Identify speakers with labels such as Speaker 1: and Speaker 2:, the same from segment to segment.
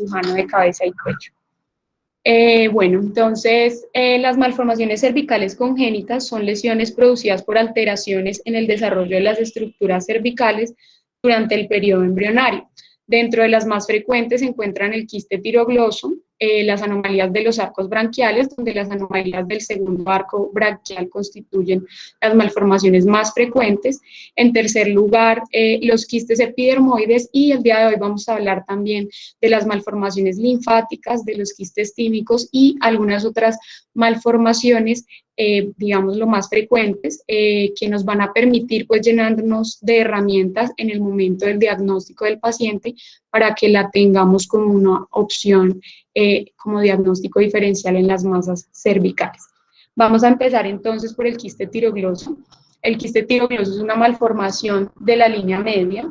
Speaker 1: cirujano de cabeza y cuello. Bueno, entonces, las malformaciones cervicales congénitas son lesiones producidas por alteraciones en el desarrollo de las estructuras cervicales durante el periodo embrionario. Dentro de las más frecuentes se encuentran el quiste tirogloso, las anomalías de los arcos branquiales, donde las anomalías del segundo arco branquial constituyen las malformaciones más frecuentes. En tercer lugar, los quistes epidermoides, y el día de hoy vamos a hablar también de las malformaciones linfáticas, de los quistes tímicos y algunas otras malformaciones, digamos, lo más frecuentes, que nos van a permitir, pues, llenarnos de herramientas en el momento del diagnóstico del paciente para que la tengamos como una opción como diagnóstico diferencial en las masas cervicales. Vamos a empezar entonces por el quiste tirogloso. El quiste tirogloso es una malformación de la línea media.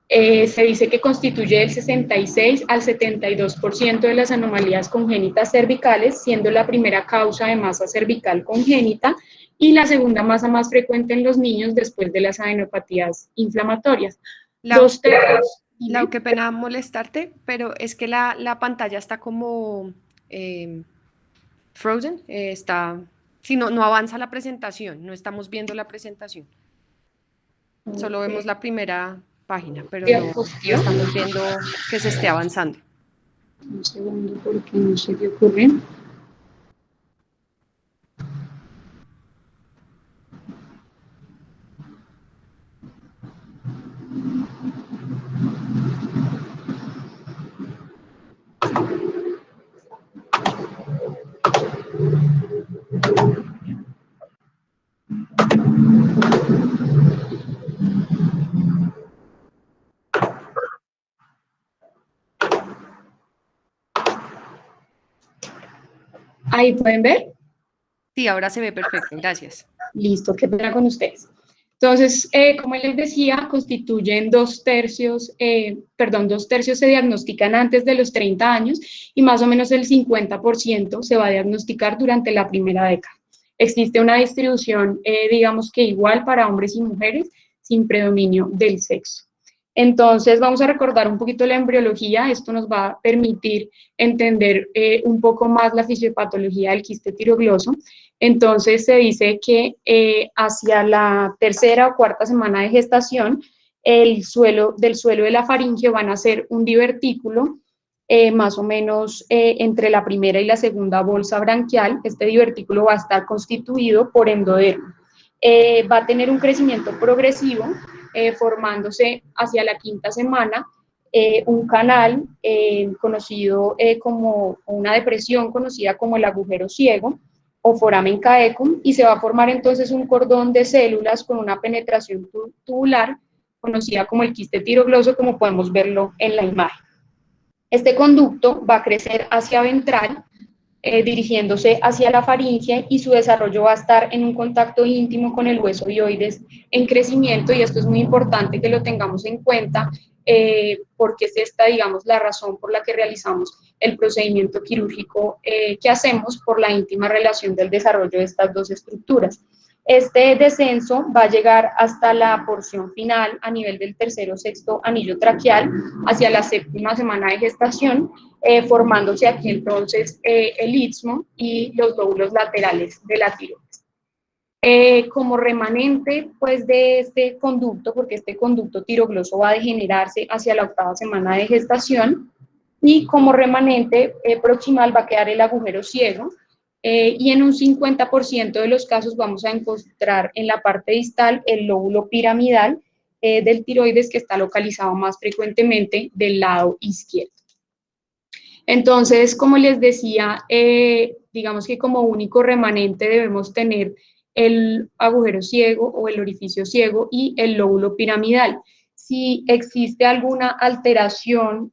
Speaker 1: Se dice que constituye el 66 al 72% de las anomalías congénitas cervicales, siendo la primera causa de masa cervical congénita y la segunda masa más frecuente en los niños después de las adenopatías inflamatorias.
Speaker 2: Lau, qué pena molestarte, pero es que la pantalla está como frozen, si no, no avanza la presentación, no estamos viendo la presentación. Solo vemos la primera página, pero no estamos viendo que se esté avanzando.
Speaker 1: Un segundo, porque no sé qué ocurre. Ahí pueden ver.
Speaker 2: Sí, ahora se ve perfecto, gracias.
Speaker 1: Listo, qué pena con ustedes. Entonces, como les decía, constituyen dos tercios se diagnostican antes de los 30 años y más o menos el 50% se va a diagnosticar durante la primera década. Existe una distribución, digamos que igual para hombres y mujeres, sin predominio del sexo. Entonces, vamos a recordar un poquito la embriología. Esto nos va a permitir entender un poco más la fisiopatología del quiste tirogloso. Entonces, se dice que hacia la tercera o cuarta semana de gestación, del suelo de la faringe van a ser un divertículo, más o menos entre la primera y la segunda bolsa branquial. Este divertículo va a estar constituido por endodermo. Va a tener un crecimiento progresivo, formándose hacia la quinta semana un canal conocido como una depresión conocida como el agujero ciego o foramen caecum, y se va a formar entonces un cordón de células con una penetración tubular conocida como el quiste tirogloso, como podemos verlo en la imagen. Este conducto va a crecer hacia ventral, dirigiéndose hacia la faringe, y su desarrollo va a estar en un contacto íntimo con el hueso dioides en crecimiento, y esto es muy importante que lo tengamos en cuenta, porque es esta, digamos, la razón por la que realizamos el procedimiento quirúrgico que hacemos, por la íntima relación del desarrollo de estas dos estructuras. Este descenso va a llegar hasta la porción final a nivel del tercero o sexto anillo traqueal, hacia la séptima semana de gestación, formándose aquí entonces el istmo y los lóbulos laterales de la tiroides. Como remanente, pues, de este conducto, porque este conducto tirogloso va a degenerarse hacia la octava semana de gestación, y como remanente proximal va a quedar el agujero ciego, y en un 50% de los casos vamos a encontrar en la parte distal el lóbulo piramidal del tiroides, que está localizado más frecuentemente del lado izquierdo. Entonces, como les decía, digamos que como único remanente debemos tener el agujero ciego o el orificio ciego y el lóbulo piramidal. Si existe alguna alteración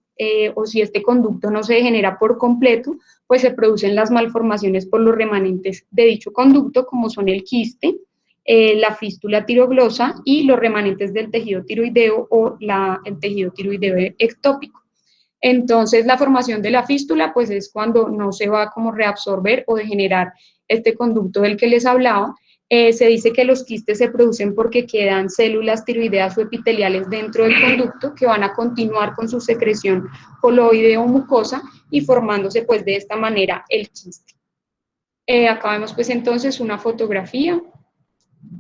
Speaker 1: o si este conducto no se degenera por completo, pues se producen las malformaciones por los remanentes de dicho conducto, como son el quiste, la fístula tiroglosa y los remanentes del tejido tiroideo o el tejido tiroideo ectópico. Entonces, la formación de la fístula, pues, es cuando no se va como reabsorber o degenerar este conducto del que les hablaba, Se dice que los quistes se producen porque quedan células tiroideas o epiteliales dentro del conducto que van a continuar con su secreción coloide o mucosa y formándose pues de esta manera el quiste. Acá vemos pues entonces una fotografía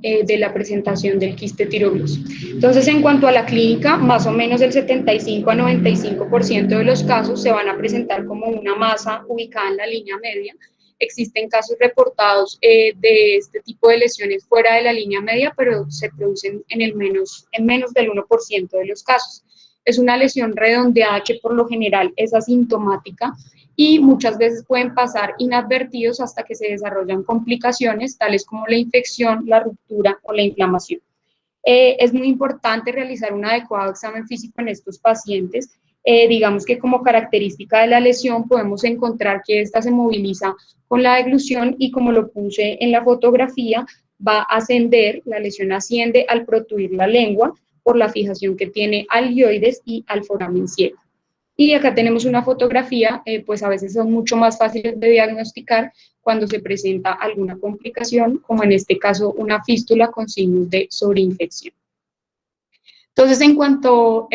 Speaker 1: de la presentación del quiste tirogloso. Entonces, en cuanto a la clínica, más o menos el 75 a 95% de los casos se van a presentar como una masa ubicada en la línea media. Existen casos reportados de este tipo de lesiones fuera de la línea media, pero se producen en menos del 1% de los casos. Es una lesión redondeada que por lo general es asintomática y muchas veces pueden pasar inadvertidos hasta que se desarrollan complicaciones tales como la infección, la ruptura o la inflamación. Es muy importante realizar un adecuado examen físico en estos pacientes. Digamos que como característica de la lesión podemos encontrar que esta se moviliza con la deglución y como lo puse en la fotografía, va a ascender, la lesión asciende al protuir la lengua por la fijación que tiene al hioides y al foramen ciego. Y acá tenemos una fotografía, pues a veces son mucho más fáciles de diagnosticar cuando se presenta alguna complicación, como en este caso una fístula con signos de sobreinfección. Entonces, en cuanto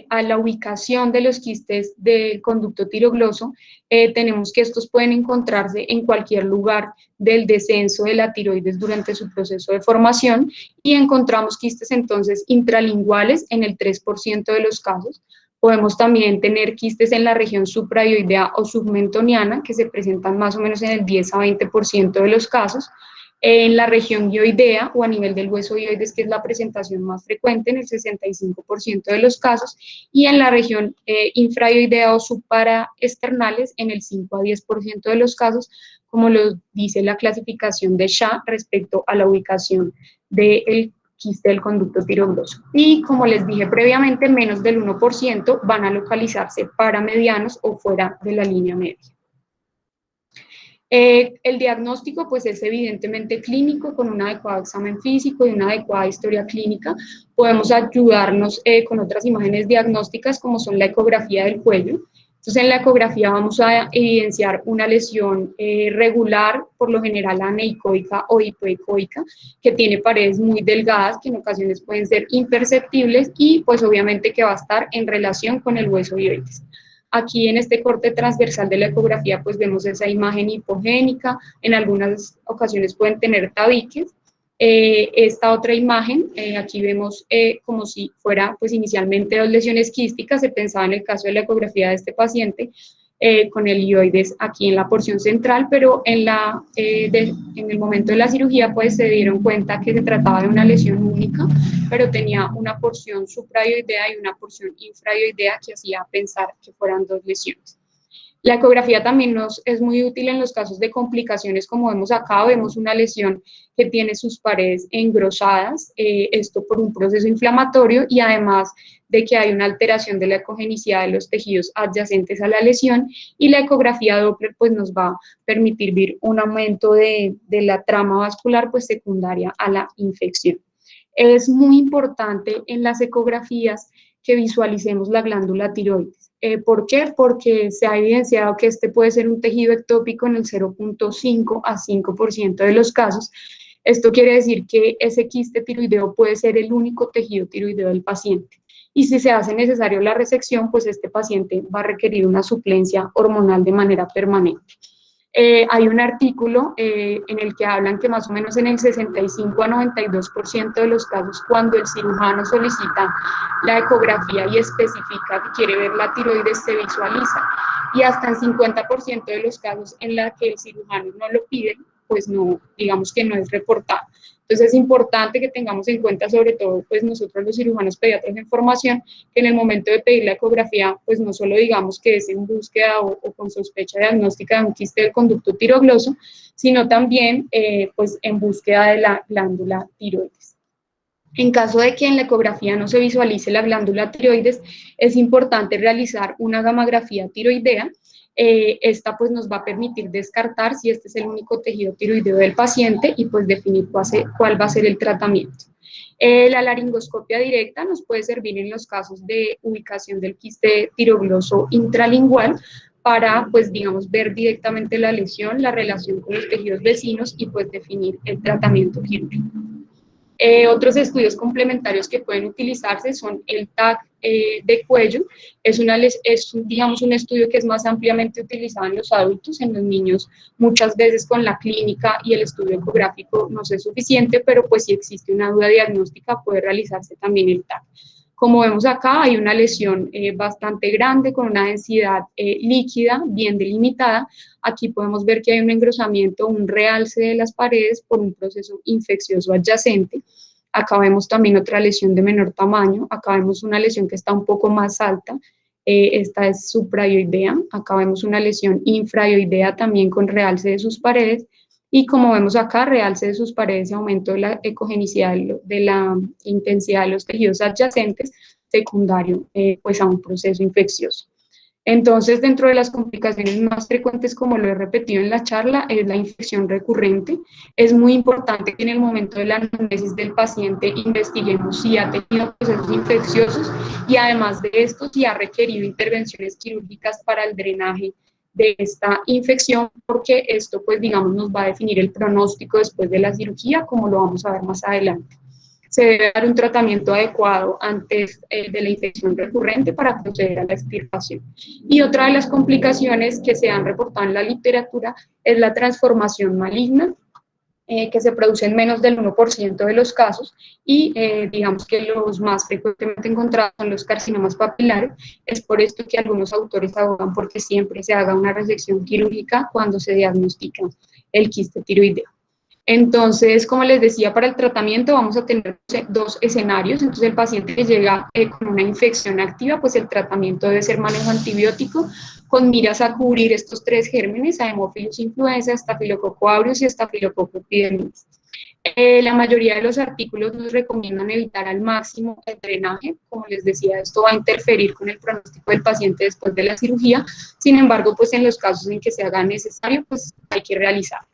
Speaker 1: a la ubicación de los quistes del conducto tirogloso, tenemos que estos pueden encontrarse en cualquier lugar del descenso de la tiroides durante su proceso de formación y encontramos quistes entonces intralinguales en el 3% de los casos. Podemos también tener quistes en la región suprayoidea o submentoniana, que se presentan más o menos en el 10 a 20% de los casos, en la región guioidea o a nivel del hueso guioides, que es la presentación más frecuente en el 65% de los casos, y en la región infrayoidea o subparaesternales en el 5 a 10% de los casos, como lo dice la clasificación de Shah respecto a la ubicación del quiste del conducto tirogloso. Y como les dije previamente, menos del 1% van a localizarse paramedianos o fuera de la línea media. El diagnóstico pues es evidentemente clínico, con un adecuado examen físico y una adecuada historia clínica. Podemos ayudarnos con otras imágenes diagnósticas como son la ecografía del cuello. Entonces en la ecografía vamos a evidenciar una lesión regular, por lo general aneicoica o hipoecoica, que tiene paredes muy delgadas que en ocasiones pueden ser imperceptibles y pues obviamente que va a estar en relación con el hueso hioides. Aquí en este corte transversal de la ecografía pues vemos esa imagen hipogénica, en algunas ocasiones pueden tener tabiques. Esta otra imagen, aquí vemos como si fuera pues inicialmente dos lesiones quísticas, se pensaba en el caso de la ecografía de este paciente, con el hioides aquí en la porción central, pero en el momento de la cirugía pues se dieron cuenta que se trataba de una lesión única, pero tenía una porción suprayoidea y una porción infrayoidea que hacía pensar que fueran dos lesiones. La ecografía también nos es muy útil en los casos de complicaciones, como vemos acá, vemos una lesión que tiene sus paredes engrosadas, esto por un proceso inflamatorio y además de que hay una alteración de la ecogenicidad de los tejidos adyacentes a la lesión, y la ecografía Doppler pues nos va a permitir ver un aumento de la trama vascular pues secundaria a la infección. Es muy importante en las ecografías que visualicemos la glándula tiroides. ¿Por qué? Porque se ha evidenciado que este puede ser un tejido ectópico en el 0.5 a 5% de los casos. Esto quiere decir que ese quiste tiroideo puede ser el único tejido tiroideo del paciente. Y si se hace necesario la resección, pues este paciente va a requerir una suplencia hormonal de manera permanente. Hay un artículo en el que hablan que más o menos en el 65 a 92% de los casos, cuando el cirujano solicita la ecografía y especifica que quiere ver la tiroides, se visualiza, y hasta el 50% de los casos en la que el cirujano no lo pide, pues no, digamos que no es reportado. Entonces es importante que tengamos en cuenta, sobre todo pues nosotros los cirujanos pediatras en formación, que en el momento de pedir la ecografía, pues no solo digamos que es en búsqueda o con sospecha diagnóstica de un quiste del conducto tirogloso, sino también pues en búsqueda de la glándula tiroides. En caso de que en la ecografía no se visualice la glándula tiroides, es importante realizar una gamografía tiroidea. Esta pues nos va a permitir descartar si este es el único tejido tiroideo del paciente y pues definir cuál va a ser el tratamiento. La laringoscopia directa nos puede servir en los casos de ubicación del quiste tirogloso intralingual, para, pues, digamos, ver directamente la lesión, la relación con los tejidos vecinos y, pues, definir el tratamiento quirúrgico. Otros estudios complementarios que pueden utilizarse son el TAC de cuello. Digamos, un estudio que es más ampliamente utilizado en los adultos. En los niños muchas veces con la clínica y el estudio ecográfico no es suficiente, pero pues si existe una duda diagnóstica puede realizarse también el TAC. Como vemos acá, hay una lesión bastante grande con una densidad líquida bien delimitada. Aquí podemos ver que hay un engrosamiento, un realce de las paredes por un proceso infeccioso adyacente. Acá vemos también otra lesión de menor tamaño. Acá vemos una lesión que está un poco más alta. Esta es suprayoidea. Acá vemos una lesión infrayoidea también con realce de sus paredes. Y como vemos acá, realce de sus paredes y aumento de la ecogenicidad, de la intensidad de los tejidos adyacentes, secundario pues a un proceso infeccioso. Entonces, dentro de las complicaciones más frecuentes, como lo he repetido en la charla, es la infección recurrente. Es muy importante que en el momento de la anamnesis del paciente investiguemos si ha tenido procesos infecciosos y además de esto, si ha requerido intervenciones quirúrgicas para el drenaje de esta infección, porque esto, pues, digamos, nos va a definir el pronóstico después de la cirugía, como lo vamos a ver más adelante. Se debe dar un tratamiento adecuado antes de la infección recurrente para proceder a la extirpación. Y otra de las complicaciones que se han reportado en la literatura es la transformación maligna, que se produce en menos del 1% de los casos y digamos que los más frecuentemente encontrados son los carcinomas papilares. Es por esto que algunos autores abogan porque siempre se haga una resección quirúrgica cuando se diagnostica el quiste tiroideo. Entonces, como les decía, para el tratamiento vamos a tener dos escenarios. Entonces, el paciente que llega con una infección activa, pues el tratamiento debe ser manejo antibiótico con miras a cubrir estos tres gérmenes, Haemophilus influenza, Staphylococcus aureus y Staphylococcus epidermidis. La mayoría de los artículos nos recomiendan evitar al máximo el drenaje. Como les decía, esto va a interferir con el pronóstico del paciente después de la cirugía. Sin embargo, pues en los casos en que se haga necesario, pues hay que realizarlo.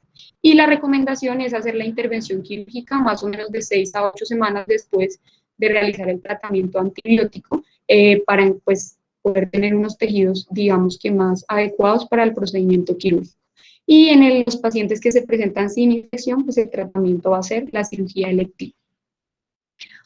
Speaker 1: Y la recomendación es hacer la intervención quirúrgica más o menos de 6 a 8 semanas después de realizar el tratamiento antibiótico para, pues, poder tener unos tejidos, digamos que más adecuados para el procedimiento quirúrgico. Y en los pacientes que se presentan sin infección, pues el tratamiento va a ser la cirugía electiva.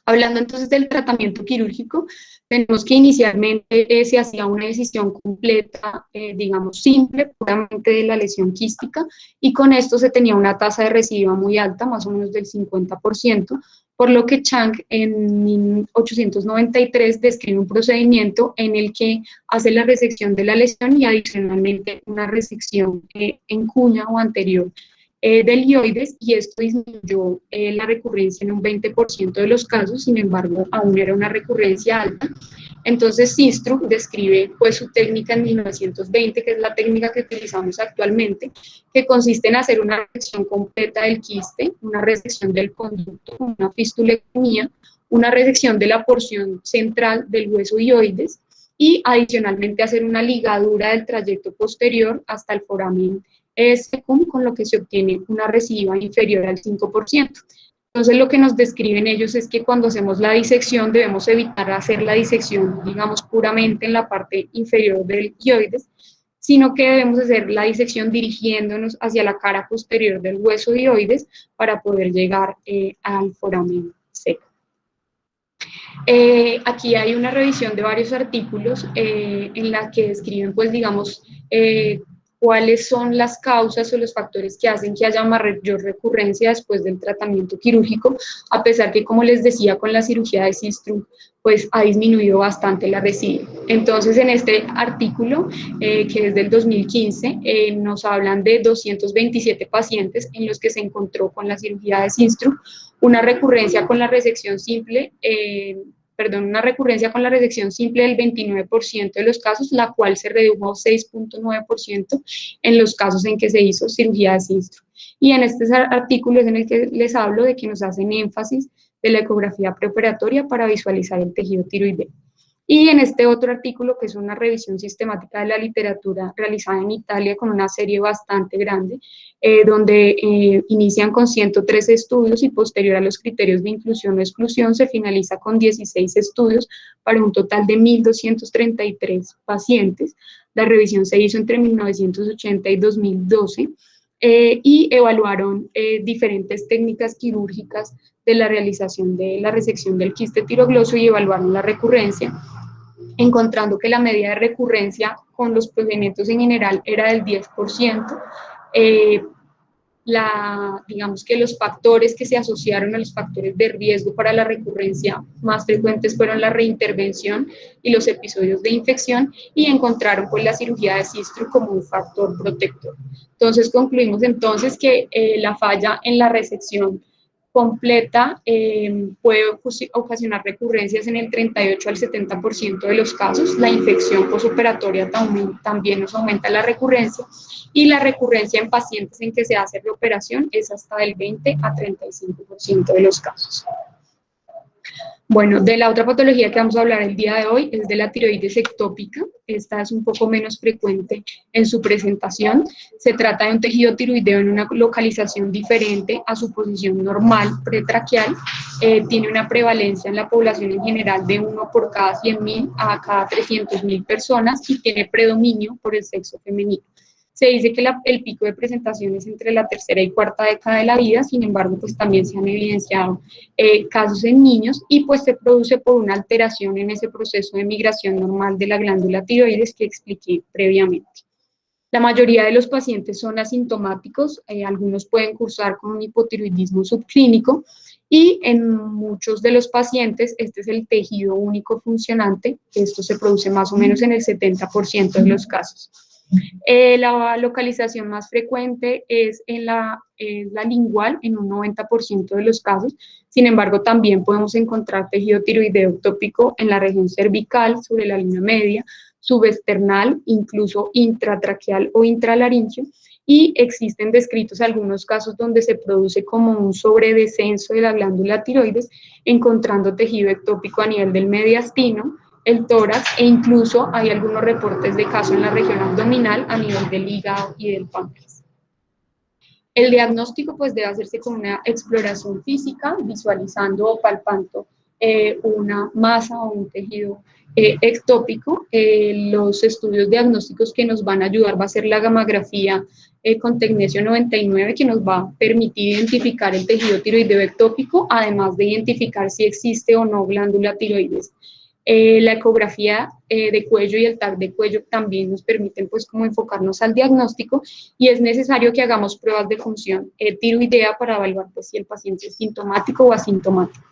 Speaker 1: Hablando entonces del tratamiento quirúrgico, tenemos que inicialmente se hacía una decisión completa, digamos simple, puramente de la lesión quística, y con esto se tenía una tasa de recidiva muy alta, más o menos del 50%, por lo que Chang en 1893 describe un procedimiento en el que hace la resección de la lesión y adicionalmente una resección en cuña o anterior del hioides, y esto disminuyó la recurrencia en un 20% de los casos. Sin embargo, aún era una recurrencia alta. Entonces, Sistrup describe pues su técnica en 1920, que es la técnica que utilizamos actualmente, que consiste en hacer una resección completa del quiste, una resección del conducto, una fistulectomía, una resección de la porción central del hueso hioides y adicionalmente hacer una ligadura del trayecto posterior hasta el foramen secum, con lo que se obtiene una recidiva inferior al 5%. Entonces, lo que nos describen ellos es que cuando hacemos la disección debemos evitar hacer la disección, digamos, puramente en la parte inferior del hioides, sino que debemos hacer la disección dirigiéndonos hacia la cara posterior del hueso hioides para poder llegar al foramen secum. Aquí hay una revisión de varios artículos en la que describen, pues, digamos, cuáles son las causas o los factores que hacen que haya mayor recurrencia después del tratamiento quirúrgico, a pesar que, como les decía, con la cirugía de Sistrup, pues ha disminuido bastante la recidiva. Entonces, en este artículo, que es del 2015, nos hablan de 227 pacientes en los que se encontró con la cirugía de Sistrup una recurrencia con la resección simple, una recurrencia con la resección simple del 29% de los casos, la cual se redujo a 6.9% en los casos en que se hizo cirugía de Sistrup. Y en este artículo es en el que les hablo de que nos hacen énfasis de la ecografía preoperatoria para visualizar el tejido tiroideo. Y en este otro artículo, que es una revisión sistemática de la literatura realizada en Italia con una serie bastante grande, donde inician con 113 estudios y posterior a los criterios de inclusión o exclusión se finaliza con 16 estudios para un total de 1.233 pacientes. La revisión se hizo entre 1980 y 2012 y evaluaron diferentes técnicas quirúrgicas de la realización de la resección del quiste tirogloso y evaluaron la recurrencia, encontrando que la medida de recurrencia con los procedimientos en general era del 10%. Digamos que los factores que se asociaron a los factores de riesgo para la recurrencia más frecuentes fueron la reintervención y los episodios de infección, y encontraron pues la cirugía de Sistro como un factor protector. Entonces concluimos entonces que la falla en la resección completa puede ocasionar recurrencias en el 38 al 70% de los casos. La infección posoperatoria también nos aumenta la recurrencia, y la recurrencia en pacientes en que se hace reoperación es hasta del 20 a 35% de los casos. Bueno, de la otra patología que vamos a hablar el día de hoy es de la tiroides ectópica. Esta es un poco menos frecuente en su presentación. Se trata de un tejido tiroideo en una localización diferente a su posición normal pretraqueal. Tiene una prevalencia en la población en general de 1 por cada 100.000 a cada 300.000 personas y tiene predominio por el sexo femenino. Se dice que el pico de presentación es entre la tercera y cuarta década de la vida. Sin embargo, pues también se han evidenciado casos en niños, y pues se produce por una alteración en ese proceso de migración normal de la glándula tiroides que expliqué previamente. La mayoría de los pacientes son asintomáticos, algunos pueden cursar con un hipotiroidismo subclínico, y en muchos de los pacientes este es el tejido único funcionante. Esto se produce más o menos en el 70% de los casos. La localización más frecuente es en la lingual, en un 90% de los casos. Sin embargo, también podemos encontrar tejido tiroideo ectópico en la región cervical, sobre la línea media, subesternal, incluso intratraqueal o intralaringeo, y existen descritos algunos casos donde se produce como un sobredescenso de la glándula tiroides, encontrando tejido ectópico a nivel del mediastino, el tórax, e incluso hay algunos reportes de casos en la región abdominal a nivel del hígado y del páncreas. El diagnóstico pues debe hacerse con una exploración física, visualizando o palpando una masa o un tejido ectópico. Los estudios diagnósticos que nos van a ayudar va a ser la gammagrafía con tecnesio 99, que nos va a permitir identificar el tejido tiroideo ectópico, además de identificar si existe o no glándula tiroides. La ecografía de cuello y el TAC de cuello también nos permiten pues como enfocarnos al diagnóstico, y es necesario que hagamos pruebas de función tiroidea para evaluar pues, si el paciente es sintomático o asintomático.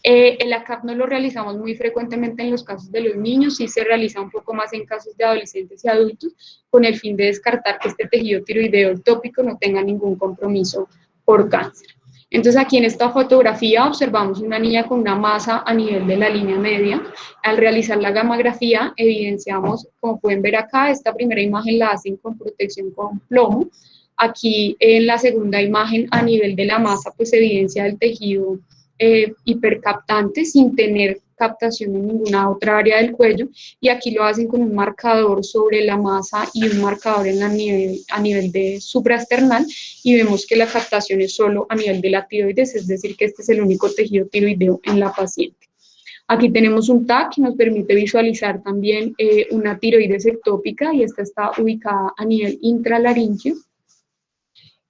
Speaker 1: El ACAP no lo realizamos muy frecuentemente en los casos de los niños, sí se realiza un poco más en casos de adolescentes y adultos, con el fin de descartar que este tejido tiroideo ectópico no tenga ningún compromiso por cáncer. Entonces aquí en esta fotografía observamos una niña con una masa a nivel de la línea media. Al realizar la gammagrafía evidenciamos, como pueden ver acá, esta primera imagen la hacen con protección con plomo. Aquí en la segunda imagen a nivel de la masa pues se evidencia el tejido hipercaptante sin tener captación en ninguna otra área del cuello, y aquí lo hacen con un marcador sobre la masa y un marcador a nivel de supraesternal, y vemos que la captación es solo a nivel de la tiroides, es decir, que este es el único tejido tiroideo en la paciente. Aquí tenemos un TAC que nos permite visualizar también una tiroides ectópica, y esta está ubicada a nivel intralaríngeo.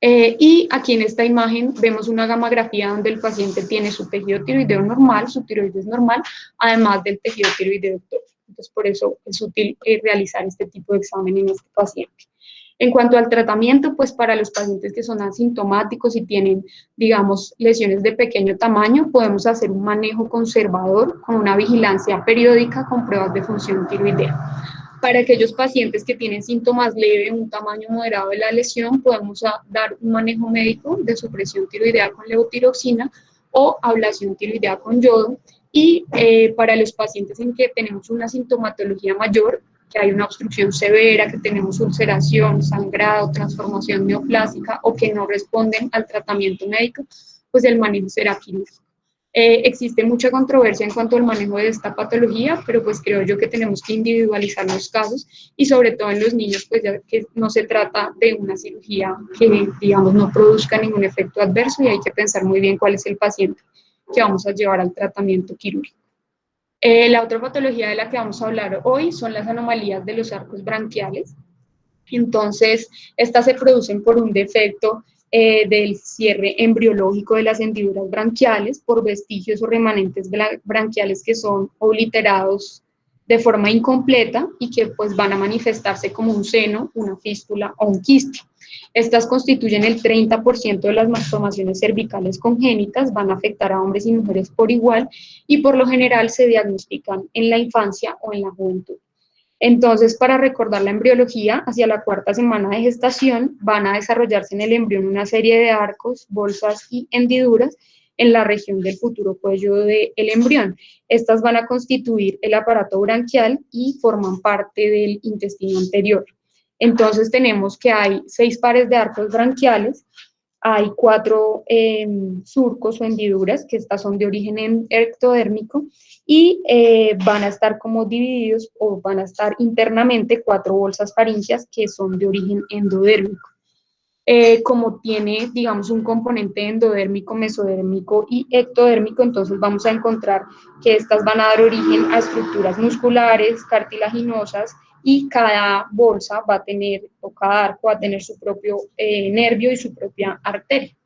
Speaker 1: Y aquí en esta imagen vemos una gammagrafía donde el paciente tiene su tejido tiroideo normal, su tiroides normal, además del tejido tiroideo ectópico. Entonces, por eso es útil realizar este tipo de examen en este paciente. En cuanto al tratamiento, pues para los pacientes que son asintomáticos y tienen, digamos, lesiones de pequeño tamaño, podemos hacer un manejo conservador con una vigilancia periódica con pruebas de función tiroidea. Para aquellos pacientes que tienen síntomas leves, un tamaño moderado de la lesión, podemos dar un manejo médico de supresión tiroidea con levotiroxina o ablación tiroidea con yodo. Y para los pacientes en que tenemos una sintomatología mayor, que hay una obstrucción severa, que tenemos ulceración, sangrado, transformación neoplásica o que no responden al tratamiento médico, pues el manejo será quirúrgico. Existe mucha controversia en cuanto al manejo de esta patología, pero pues creo yo que tenemos que individualizar los casos, y sobre todo en los niños, pues ya que no se trata de una cirugía que, digamos, no produzca ningún efecto adverso, y hay que pensar muy bien cuál es el paciente que vamos a llevar al tratamiento quirúrgico. La otra patología de la que vamos a hablar hoy son las anomalías de los arcos branquiales. Entonces, estas se producen por un defecto del cierre embriológico de las hendiduras branquiales, por vestigios o remanentes branquiales que son obliterados de forma incompleta y que pues van a manifestarse como un seno, una fístula o un quiste. Estas constituyen el 30% de las malformaciones cervicales congénitas, van a afectar a hombres y mujeres por igual y por lo general se diagnostican en la infancia o en la juventud. Entonces, para recordar la embriología, hacia la cuarta semana de gestación van a desarrollarse en el embrión una serie de arcos, bolsas y hendiduras en la región del futuro cuello del embrión. Estas van a constituir el aparato branquial y forman parte del intestino anterior. Entonces, tenemos que hay 6 pares de arcos branquiales, hay 4 surcos o hendiduras, que estas son de origen ectodérmico, y van a estar como divididos o van a estar internamente 4 bolsas faríngeas que son de origen endodérmico. Como tiene, digamos, un componente endodérmico, mesodérmico y ectodérmico, entonces vamos a encontrar que estas van a dar origen a estructuras musculares, cartilaginosas, y cada bolsa va a tener, o cada arco va a tener su propio nervio y su propia arteria.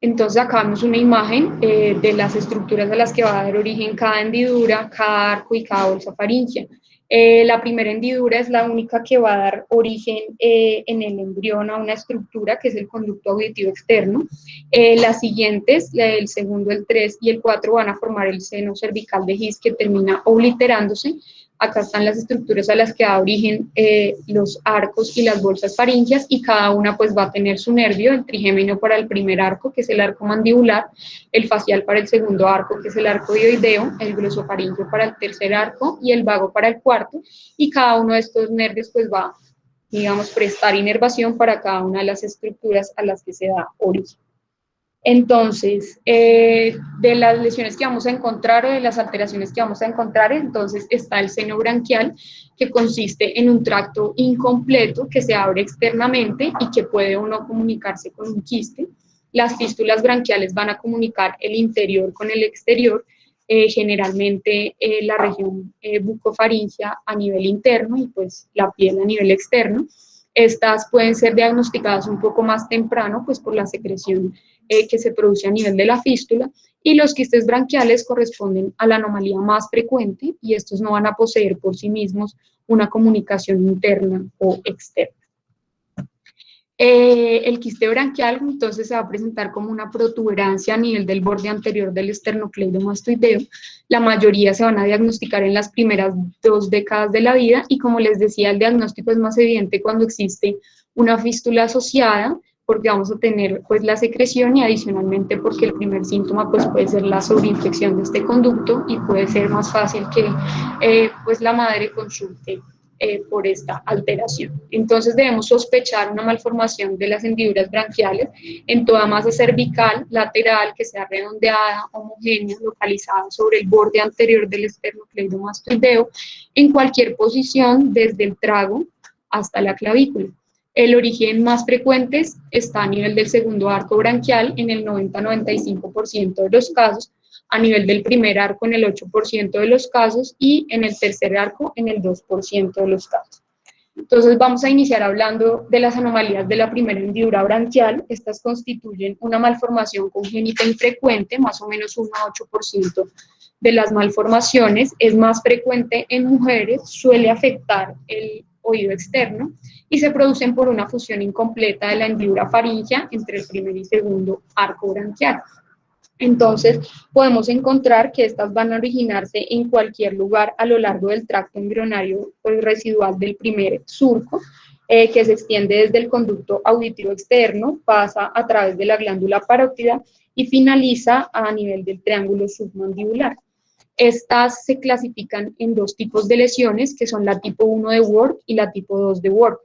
Speaker 1: Entonces acá vemos una imagen de las estructuras a las que va a dar origen cada hendidura, cada arco y cada bolsa faríngea. La primera hendidura es la única que va a dar origen en el embrión a una estructura que es el conducto auditivo externo. Las siguientes, el segundo, el 3 y el 4 van a formar el seno cervical de His que termina obliterándose. Acá están las estructuras a las que da origen los arcos y las bolsas faríngeas y cada una pues va a tener su nervio, el trigémino para el primer arco, que es el arco mandibular, el facial para el segundo arco, que es el arco dioideo, el glosofaríngeo para el tercer arco y el vago para el cuarto, y cada uno de estos nervios pues va, digamos, prestar inervación para cada una de las estructuras a las que se da origen. Entonces, de las lesiones que vamos a encontrar o de las alteraciones que vamos a encontrar, entonces está el seno branquial, que consiste en un tracto incompleto que se abre externamente y que puede uno comunicarse con un quiste. Las fístulas branquiales van a comunicar el interior con el exterior, generalmente la región bucofaríngea a nivel interno y pues la piel a nivel externo. Estas pueden ser diagnosticadas un poco más temprano, pues por la secreción que se produce a nivel de la fístula, y los quistes branquiales corresponden a la anomalía más frecuente y estos no van a poseer por sí mismos una comunicación interna o externa. El quiste branquial entonces se va a presentar como una protuberancia a nivel del borde anterior del esternocleidomastoideo. La mayoría se van a diagnosticar en las primeras 2 décadas de la vida y, como les decía, el diagnóstico es más evidente cuando existe una fístula asociada, porque vamos a tener pues la secreción y adicionalmente porque el primer síntoma pues puede ser la sobreinfección de este conducto y puede ser más fácil que pues la madre consulte por esta alteración. Entonces debemos sospechar una malformación de las hendiduras branquiales en toda masa cervical, lateral, que sea redondeada, homogénea, localizada sobre el borde anterior del esternocleidomastoideo, en cualquier posición desde el trago hasta la clavícula. El origen más frecuente está a nivel del segundo arco branquial en el 90-95% de los casos, a nivel del primer arco en el 8% de los casos y en el tercer arco en el 2% de los casos. Entonces vamos a iniciar hablando de las anomalías de la primera hendidura branquial. Estas constituyen una malformación congénita infrecuente, más o menos 1 a 8% de las malformaciones. Es más frecuente en mujeres, suele afectar el oído externo y se producen por una fusión incompleta de la hendidura faríngea entre el primer y segundo arco branquial. Entonces, podemos encontrar que estas van a originarse en cualquier lugar a lo largo del tracto embrionario pues, residual del primer surco, que se extiende desde el conducto auditivo externo, pasa a través de la glándula parótida y finaliza a nivel del triángulo submandibular. Estas se clasifican en 2 tipos de lesiones, que son la tipo 1 de Ward y la tipo 2 de Ward.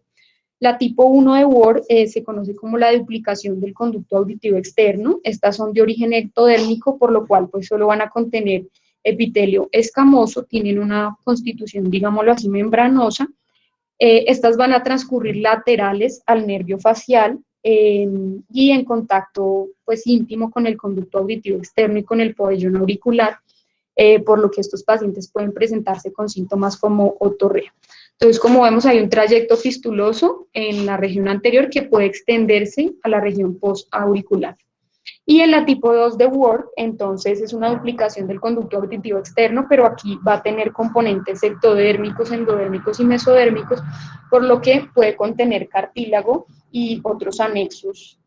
Speaker 1: La tipo 1 de Ward se conoce como la duplicación del conducto auditivo externo. Estas son de origen ectodérmico, por lo cual pues solo van a contener epitelio escamoso, tienen una constitución, digámoslo así, membranosa. Estas van a transcurrir laterales al nervio facial y en contacto pues íntimo con el conducto auditivo externo y con el pabellón auricular. por lo que estos pacientes pueden presentarse con síntomas como otorrea. Entonces, como vemos, hay un trayecto fistuloso en la región anterior que puede extenderse a la región postauricular. Y en la tipo 2 de Ward, entonces, es una duplicación del conducto auditivo externo, pero aquí va a tener componentes ectodérmicos, endodérmicos y mesodérmicos, por lo que puede contener cartílago y otros anexos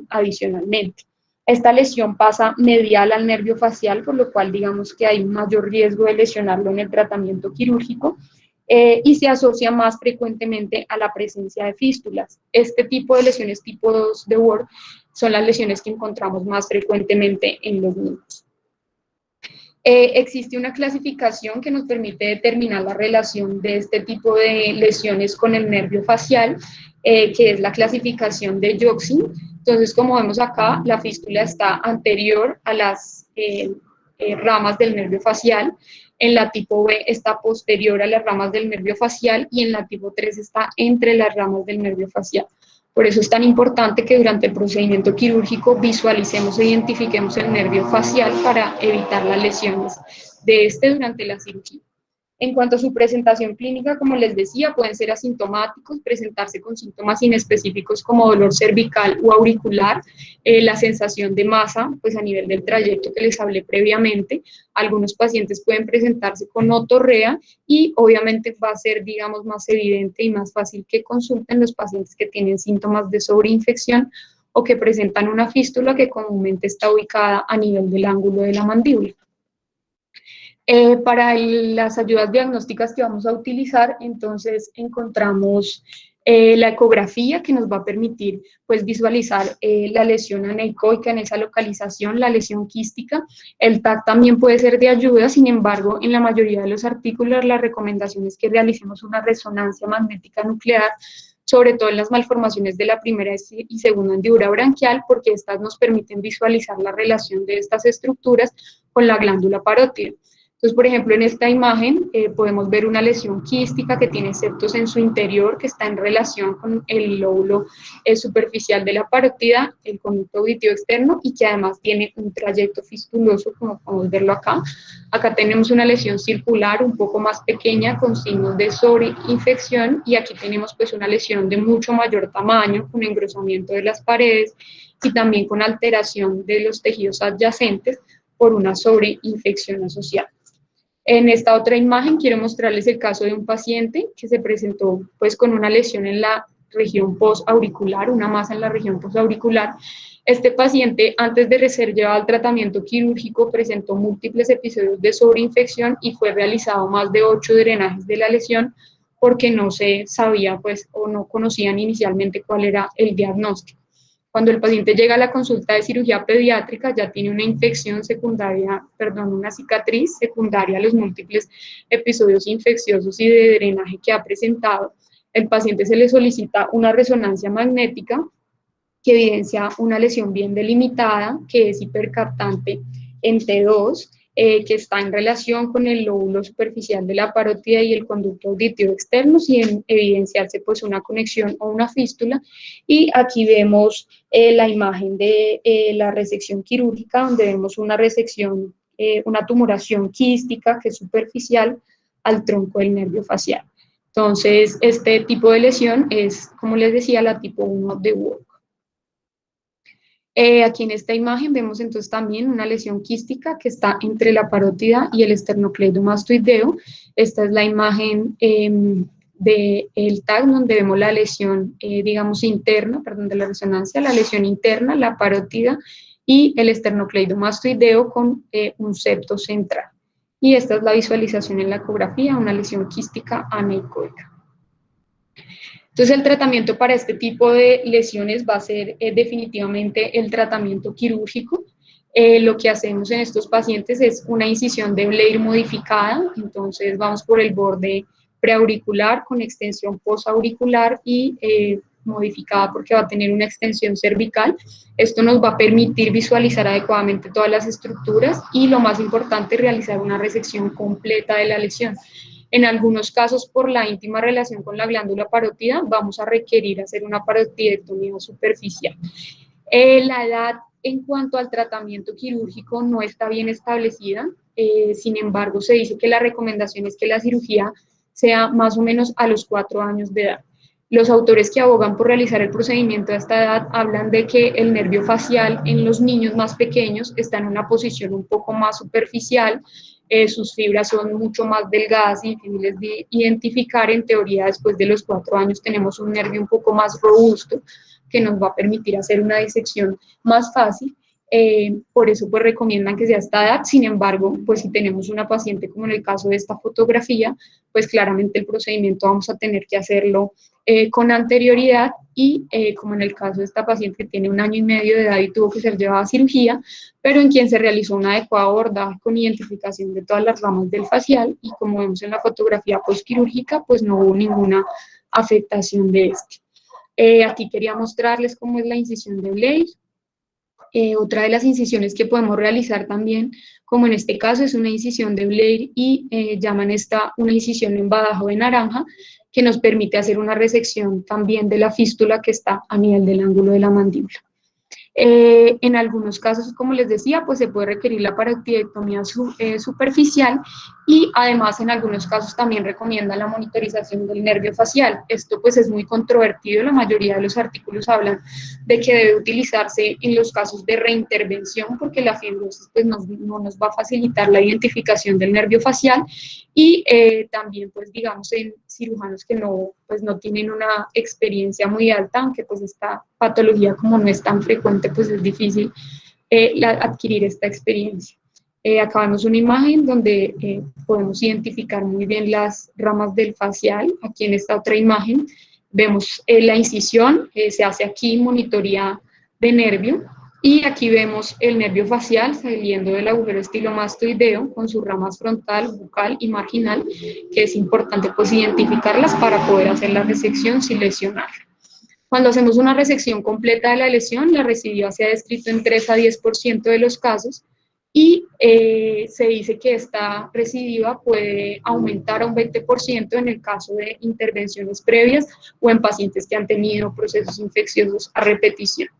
Speaker 1: adicionalmente. Esta lesión pasa medial al nervio facial, por lo cual digamos que hay mayor riesgo de lesionarlo en el tratamiento quirúrgico, y se asocia más frecuentemente a la presencia de fístulas. Este tipo de lesiones tipo 2 de Ward son las lesiones que encontramos más frecuentemente en los niños. Existe una clasificación que nos permite determinar la relación de este tipo de lesiones con el nervio facial, que es la clasificación de Yoxin. Entonces, como vemos acá, la fístula está anterior a las ramas del nervio facial, en la tipo B está posterior a las ramas del nervio facial y en la tipo 3 está entre las ramas del nervio facial. Por eso es tan importante que durante el procedimiento quirúrgico visualicemos e identifiquemos el nervio facial para evitar las lesiones de este durante la cirugía. En cuanto a su presentación clínica, como les decía, pueden ser asintomáticos, presentarse con síntomas inespecíficos como dolor cervical o auricular, la sensación de masa, pues a nivel del trayecto que les hablé previamente. Algunos pacientes pueden presentarse con otorrea y obviamente va a ser, digamos, más evidente y más fácil que consulten los pacientes que tienen síntomas de sobreinfección o que presentan una fístula que comúnmente está ubicada a nivel del ángulo de la mandíbula. Para las ayudas diagnósticas que vamos a utilizar, entonces encontramos la ecografía que nos va a permitir pues, visualizar la lesión aneicoica en esa localización, la lesión quística. El TAC también puede ser de ayuda, sin embargo, en la mayoría de los artículos la recomendación es que realicemos una resonancia magnética nuclear, sobre todo en las malformaciones de la primera y segunda hendidura branquial, porque estas nos permiten visualizar la relación de estas estructuras con la glándula parótida. Entonces, por ejemplo, en esta imagen podemos ver una lesión quística que tiene septos en su interior, que está en relación con el lóbulo superficial de la parótida, el conducto auditivo externo, y que además tiene un trayecto fistuloso, como podemos verlo acá. Acá tenemos una lesión circular un poco más pequeña con signos de sobreinfección, y aquí tenemos pues una lesión de mucho mayor tamaño, con engrosamiento de las paredes y también con alteración de los tejidos adyacentes por una sobreinfección asociada. En esta otra imagen quiero mostrarles el caso de un paciente que se presentó pues con una lesión en la región postauricular, una masa en la región postauricular. Este paciente, antes de ser llevado al tratamiento quirúrgico, presentó múltiples episodios de sobreinfección y fue realizado más de 8 drenajes de la lesión porque no se sabía pues o no conocían inicialmente cuál era el diagnóstico. Cuando el paciente llega a la consulta de cirugía pediátrica, ya tiene una infección secundaria, una cicatriz secundaria a los múltiples episodios infecciosos y de drenaje que ha presentado. El paciente se le solicita una resonancia magnética que evidencia una lesión bien delimitada, que es hipercaptante en T2, que está en relación con el lóbulo superficial de la parótida y el conducto auditivo externo, sin evidenciarse pues una conexión o una fístula. Y aquí vemos la imagen de la resección quirúrgica, donde vemos una resección, una tumoración quística que es superficial al tronco del nervio facial. Entonces, este tipo de lesión es, como les decía, la tipo 1 de Ward. Aquí en esta imagen vemos entonces también una lesión quística que está entre la parótida y el esternocleidomastoideo. Esta es la imagen del TAC, donde vemos la lesión, digamos, interna, perdón, de la resonancia, la lesión interna, la parótida y el esternocleidomastoideo con un septo central. Y esta es la visualización en la ecografía, una lesión quística aneicoica. Entonces, el tratamiento para este tipo de lesiones va a ser definitivamente el tratamiento quirúrgico. Lo que hacemos en estos pacientes es una incisión de Blair modificada, entonces vamos por el borde preauricular con extensión postauricular y modificada porque va a tener una extensión cervical. Esto nos va a permitir visualizar adecuadamente todas las estructuras y, lo más importante, realizar una resección completa de la lesión. En algunos casos, por la íntima relación con la glándula parótida, vamos a requerir hacer una parotidectomía superficial. La edad en cuanto al tratamiento quirúrgico no está bien establecida. sin embargo, se dice que la recomendación es que la cirugía sea más o menos a los 4 años de edad. Los autores que abogan por realizar el procedimiento a esta edad hablan de que el nervio facial en los niños más pequeños está en una posición un poco más superficial, sus fibras son mucho más delgadas y difíciles de identificar. En teoría, después de los 4 años tenemos un nervio un poco más robusto que nos va a permitir hacer una disección más fácil. Por eso pues recomiendan que sea esta edad. Sin embargo, pues si tenemos una paciente como en el caso de esta fotografía, pues claramente el procedimiento vamos a tener que hacerlo con anterioridad y como en el caso de esta paciente que tiene 1 año y medio de edad y tuvo que ser llevada a cirugía, pero en quien se realizó un adecuado abordaje con identificación de todas las ramas del facial y como vemos en la fotografía postquirúrgica, pues no hubo ninguna afectación de este. Aquí quería mostrarles cómo es la incisión de Blake. Otra de las incisiones que podemos realizar también, como en este caso, es una incisión de Blair y llaman esta una incisión en badajo de naranja, que nos permite hacer una resección también de la fístula que está a nivel del ángulo de la mandíbula. En algunos casos, como les decía, pues se puede requerir la parodontictomía superficial y además en algunos casos también recomienda la monitorización del nervio facial. Esto pues es muy controvertido, la mayoría de los artículos hablan de que debe utilizarse en los casos de reintervención porque la fibrosis pues no nos va a facilitar la identificación del nervio facial y también pues digamos en cirujanos que pues no tienen una experiencia muy alta, aunque pues esta patología como no es tan frecuente pues es difícil adquirir esta experiencia. Acá vemos una imagen donde podemos identificar muy bien las ramas del facial. Aquí en esta otra imagen vemos la incisión, se hace aquí monitoría de nervio, y aquí vemos el nervio facial saliendo del agujero estilomastoideo con sus ramas frontal, bucal y marginal, que es importante pues identificarlas para poder hacer la resección sin lesionar. Cuando hacemos una resección completa de la lesión, la residual se ha descrito en 3 a 10% de los casos y se dice que esta recidiva puede aumentar a un 20% en el caso de intervenciones previas o en pacientes que han tenido procesos infecciosos a repetición.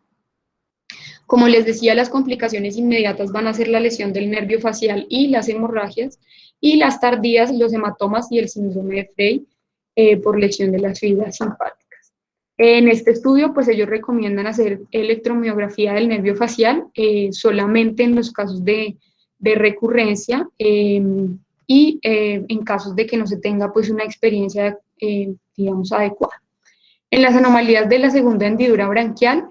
Speaker 1: Como les decía, las complicaciones inmediatas van a ser la lesión del nervio facial y las hemorragias, y las tardías, los hematomas y el síndrome de Frey por lesión de las fibras simpáticas. En este estudio, pues ellos recomiendan hacer electromiografía del nervio facial solamente en los casos de recurrencia y en casos de que no se tenga pues una experiencia, digamos, adecuada. En las anomalías de la segunda hendidura branquial,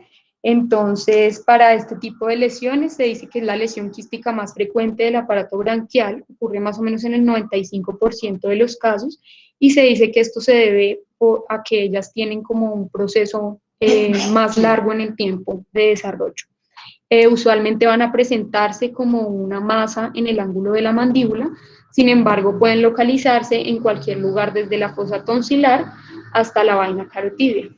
Speaker 1: entonces, para este tipo de lesiones se dice que es la lesión quística más frecuente del aparato branquial, ocurre más o menos en el 95% de los casos, y se dice que esto se debe a que ellas tienen como un proceso más largo en el tiempo de desarrollo. Usualmente van a presentarse como una masa en el ángulo de la mandíbula, sin embargo pueden localizarse en cualquier lugar desde la fosa tonsilar hasta la vaina carotídea.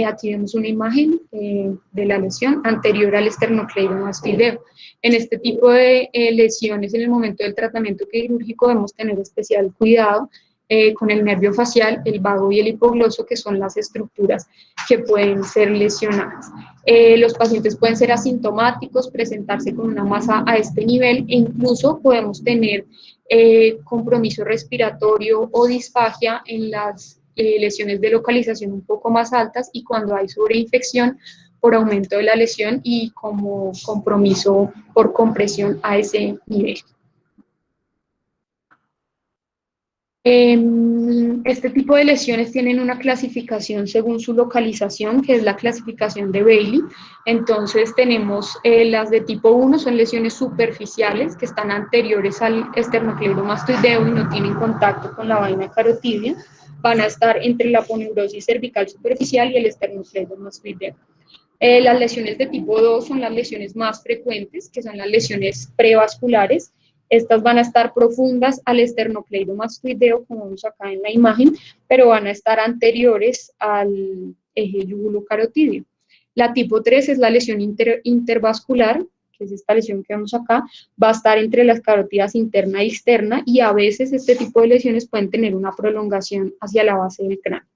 Speaker 1: Aquí vemos una imagen de la lesión anterior al esternocleidomastoideo. En este tipo de lesiones, en el momento del tratamiento quirúrgico, debemos tener especial cuidado con el nervio facial, el vago y el hipogloso, que son las estructuras que pueden ser lesionadas. Los pacientes pueden ser asintomáticos, presentarse con una masa a este nivel, e incluso podemos tener compromiso respiratorio o disfagia en las lesiones de localización un poco más altas, y cuando hay sobreinfección por aumento de la lesión y como compromiso por compresión a ese nivel. Este tipo de lesiones tienen una clasificación según su localización, que es la clasificación de Bailey. Entonces tenemos las de tipo 1, son lesiones superficiales que están anteriores al esternocleidomastoideo y no tienen contacto con la vaina carotídea. Van a estar entre la aponeurosis cervical superficial y el esternocleidomastoideo. Las lesiones de tipo 2 son las lesiones más frecuentes, que son las lesiones prevasculares. Estas van a estar profundas al esternocleidomastoideo, como vemos acá en la imagen, pero van a estar anteriores al eje yugulocarotídeo. La tipo 3 es la lesión intervascular, que es esta lesión que vemos acá, va a estar entre las carótidas interna e externa, y a veces este tipo de lesiones pueden tener una prolongación hacia la base del cráneo.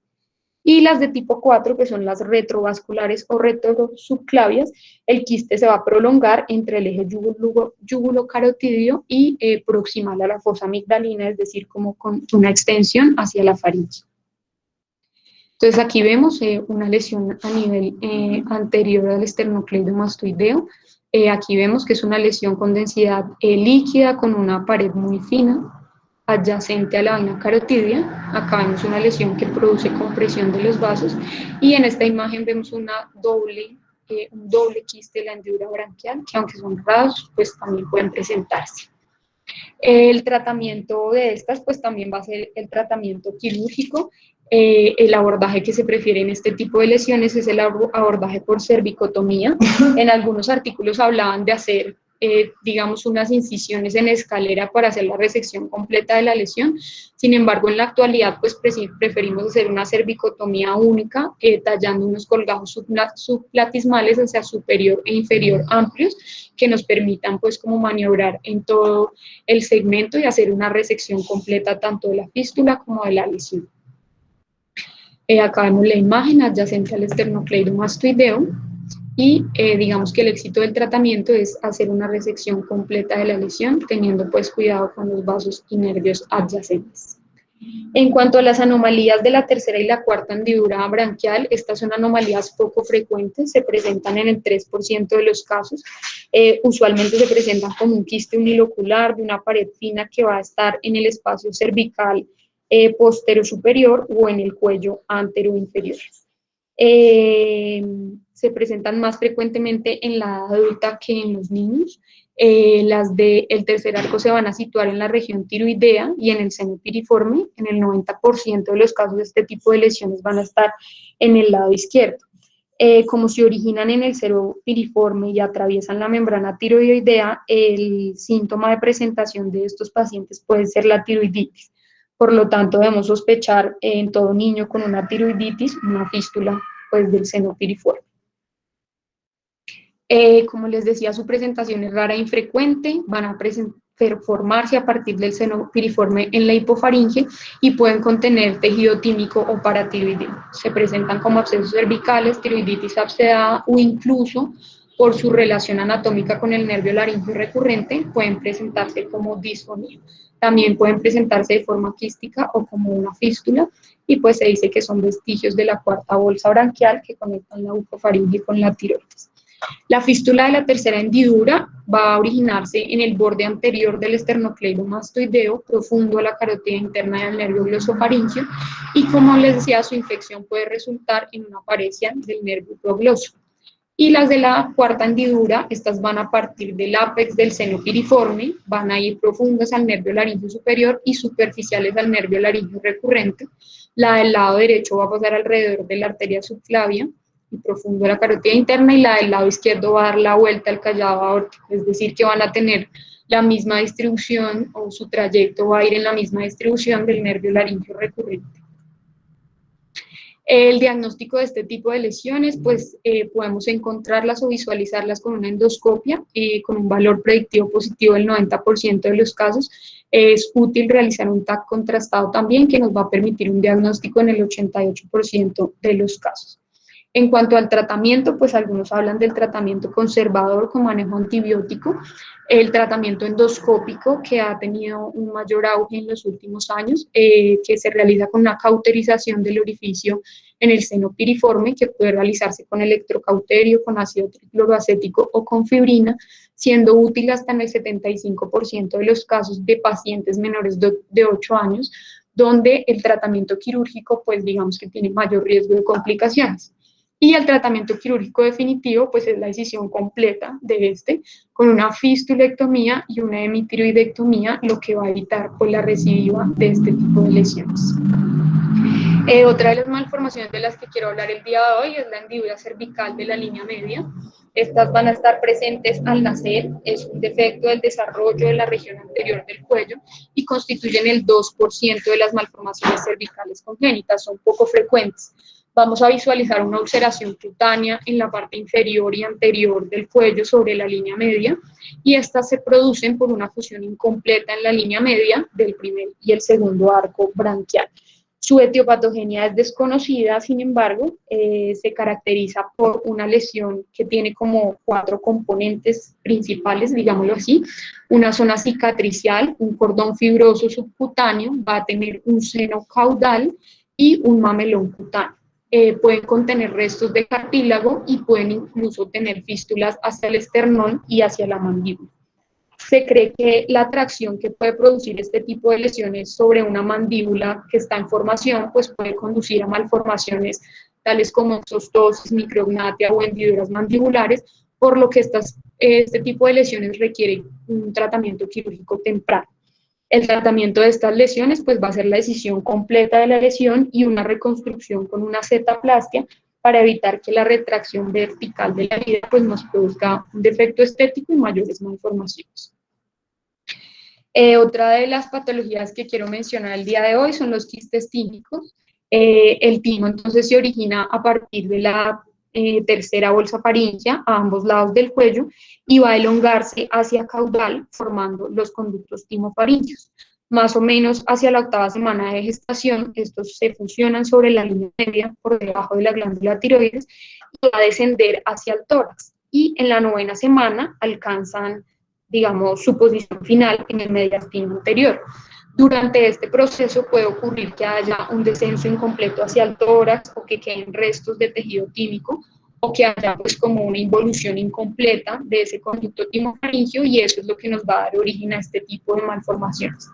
Speaker 1: Y las de tipo 4, que son las retrovasculares o retrosubclavias, el quiste se va a prolongar entre el eje yúgulo-carotidio y proximal a la fosa amigdalina, es decir, como con una extensión hacia la faringe. Entonces aquí vemos una lesión a nivel anterior al esternocleidomastoideo. Aquí vemos que es una lesión con densidad líquida, con una pared muy fina, adyacente a la vaina carotidia. Acá vemos una lesión que produce compresión de los vasos y en esta imagen vemos un doble quiste de la hendidura branquial, que aunque son raros, pues también pueden presentarse. El tratamiento de estas, pues también va a ser el tratamiento quirúrgico. El abordaje que se prefiere en este tipo de lesiones es el abordaje por cervicotomía. En algunos artículos hablaban de hacer, digamos, unas incisiones en escalera para hacer la resección completa de la lesión. Sin embargo, en la actualidad, pues preferimos hacer una cervicotomía única, tallando unos colgajos subplatismales hacia superior e inferior amplios, que nos permitan, pues, como maniobrar en todo el segmento y hacer una resección completa tanto de la fístula como de la lesión. Acá vemos la imagen adyacente al esternocleidomastoideo y digamos que el éxito del tratamiento es hacer una resección completa de la lesión, teniendo pues cuidado con los vasos y nervios adyacentes. En cuanto a las anomalías de la tercera y la cuarta hendidura branquial, estas son anomalías poco frecuentes, se presentan en el 3% de los casos. Usualmente se presentan como un quiste unilocular de una pared fina que va a estar en el espacio cervical postero superior o en el cuello antero inferior. Se presentan más frecuentemente en la edad adulta que en los niños. Las del tercer arco se van a situar en la región tiroidea y en el seno piriforme. En el 90% de los casos de este tipo de lesiones van a estar en el lado izquierdo. Como se originan en el seno piriforme y atraviesan la membrana tiroidea, el síntoma de presentación de estos pacientes puede ser la tiroiditis. Por lo tanto, debemos sospechar en todo niño con una tiroiditis, una fístula pues, del seno piriforme. Como les decía, su presentación es rara e infrecuente, van a formarse a partir del seno piriforme en la hipofaringe y pueden contener tejido tímico o paratiroideo. Se presentan como abscesos cervicales, tiroiditis abscedada o incluso por su relación anatómica con el nervio laríngeo recurrente, pueden presentarse como disfonía. También pueden presentarse de forma quística o como una fístula, y pues se dice que son vestigios de la cuarta bolsa branquial que conectan la bucofaringe con la tiroides. La fístula de la tercera hendidura va a originarse en el borde anterior del esternocleidomastoideo, profundo a la carótida interna del nervio glosofaringeo, y como les decía, su infección puede resultar en una paresia del nervio progloso. Y las de la cuarta hendidura, estas van a partir del ápex del seno piriforme, van a ir profundas al nervio laríngeo superior y superficiales al nervio laríngeo recurrente. La del lado derecho va a pasar alrededor de la arteria subclavia y profundo a la carótida interna, y la del lado izquierdo va a dar la vuelta al callado aórtico, es decir, que van a tener la misma distribución o su trayecto va a ir en la misma distribución del nervio laríngeo recurrente. El diagnóstico de este tipo de lesiones, pues podemos encontrarlas o visualizarlas con una endoscopia, con un valor predictivo positivo del 90% de los casos. Es útil realizar un TAC contrastado también, que nos va a permitir un diagnóstico en el 88% de los casos. En cuanto al tratamiento, pues algunos hablan del tratamiento conservador con manejo antibiótico, el tratamiento endoscópico, que ha tenido un mayor auge en los últimos años, que se realiza con una cauterización del orificio en el seno piriforme, que puede realizarse con electrocauterio, con ácido tricloroacético o con fibrina, siendo útil hasta en el 75% de los casos de pacientes menores de 8 años, donde el tratamiento quirúrgico, pues digamos que tiene mayor riesgo de complicaciones. Y el tratamiento quirúrgico definitivo, pues es la decisión completa de con una fistulectomía y una hemitiroidectomía, lo que va a evitar pues, la recidiva de este tipo de lesiones. Otra de las malformaciones de las que quiero hablar el día de hoy es la hendidura cervical de la línea media. Estas van a estar presentes al nacer, es un defecto del desarrollo de la región anterior del cuello y constituyen el 2% de las malformaciones cervicales congénitas, son poco frecuentes. Vamos a visualizar una ulceración cutánea en la parte inferior y anterior del cuello sobre la línea media, y estas se producen por una fusión incompleta en la línea media del primer y el segundo arco branquial. Su etiopatogenia es desconocida, sin embargo, se caracteriza por una lesión que tiene como 4 componentes principales, digámoslo así: una zona cicatricial, un cordón fibroso subcutáneo, va a tener un seno caudal y un mamelón cutáneo. Pueden contener restos de cartílago y pueden incluso tener fístulas hacia el esternón y hacia la mandíbula. Se cree que la tracción que puede producir este tipo de lesiones sobre una mandíbula que está en formación, pues puede conducir a malformaciones tales como exostosis, micrognatia o hendiduras mandibulares, por lo que este tipo de lesiones requiere un tratamiento quirúrgico temprano. El tratamiento de estas lesiones pues va a ser la decisión completa de la lesión y una reconstrucción con una setaplastia para evitar que la retracción vertical de la herida pues nos produzca un defecto estético y mayores malformaciones. Otra de las patologías que quiero mencionar el día de hoy son los quistes tímicos. El timo entonces se origina a partir de la tercera bolsa faríngea a ambos lados del cuello y va a elongarse hacia caudal formando los conductos timofaríngeos. Más o menos hacia la 8ª semana de gestación, estos se fusionan sobre la línea media por debajo de la glándula tiroides y va a descender hacia el tórax. Y en la 9ª semana alcanzan, digamos, su posición final en el mediastino anterior. Durante este proceso puede ocurrir que haya un descenso incompleto hacia el tórax o que queden restos de tejido tímico o que haya pues como una involución incompleta de ese conducto timofaríngeo, y eso es lo que nos va a dar origen a este tipo de malformaciones.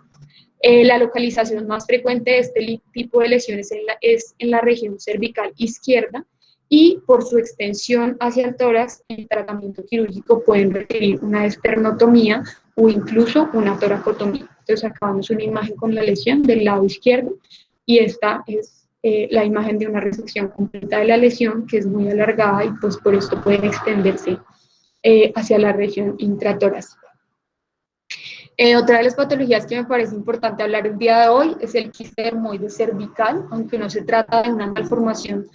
Speaker 1: La localización más frecuente de este tipo de lesiones es en la región cervical izquierda, y por su extensión hacia el tórax, el tratamiento quirúrgico pueden requerir una esternotomía o incluso una toracotomía. Entonces acá vemos una imagen con la lesión del lado izquierdo, y esta es la imagen de una resección completa de la lesión, que es muy alargada y pues por esto pueden extenderse hacia la región intratorácica. Otra de las patologías que me parece importante hablar el día de hoy es el quiste dermoide cervical, aunque no se trata de una malformación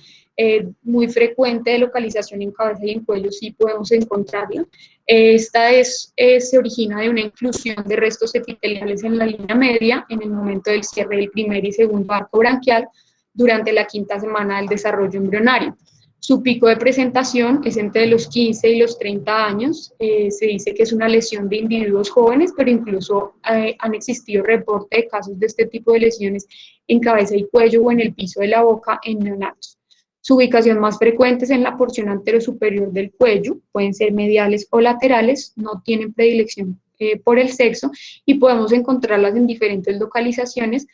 Speaker 1: muy frecuente de localización en cabeza y en cuello, sí podemos encontrarla. Esta se origina de una inclusión de restos epiteliales en la línea media en el momento del cierre del primer y segundo arco branquial durante la 5ª semana del desarrollo embrionario. Su pico de presentación es entre los 15 y los 30 años. Se dice que es una lesión de individuos jóvenes, pero incluso han existido reportes de casos de este tipo de lesiones en cabeza y cuello o en el piso de la boca en neonatos. Su ubicación más frecuente es en la porción anterosuperior del cuello, pueden ser mediales o laterales, no tienen predilección por el sexo y podemos encontrarlas en diferentes localizaciones,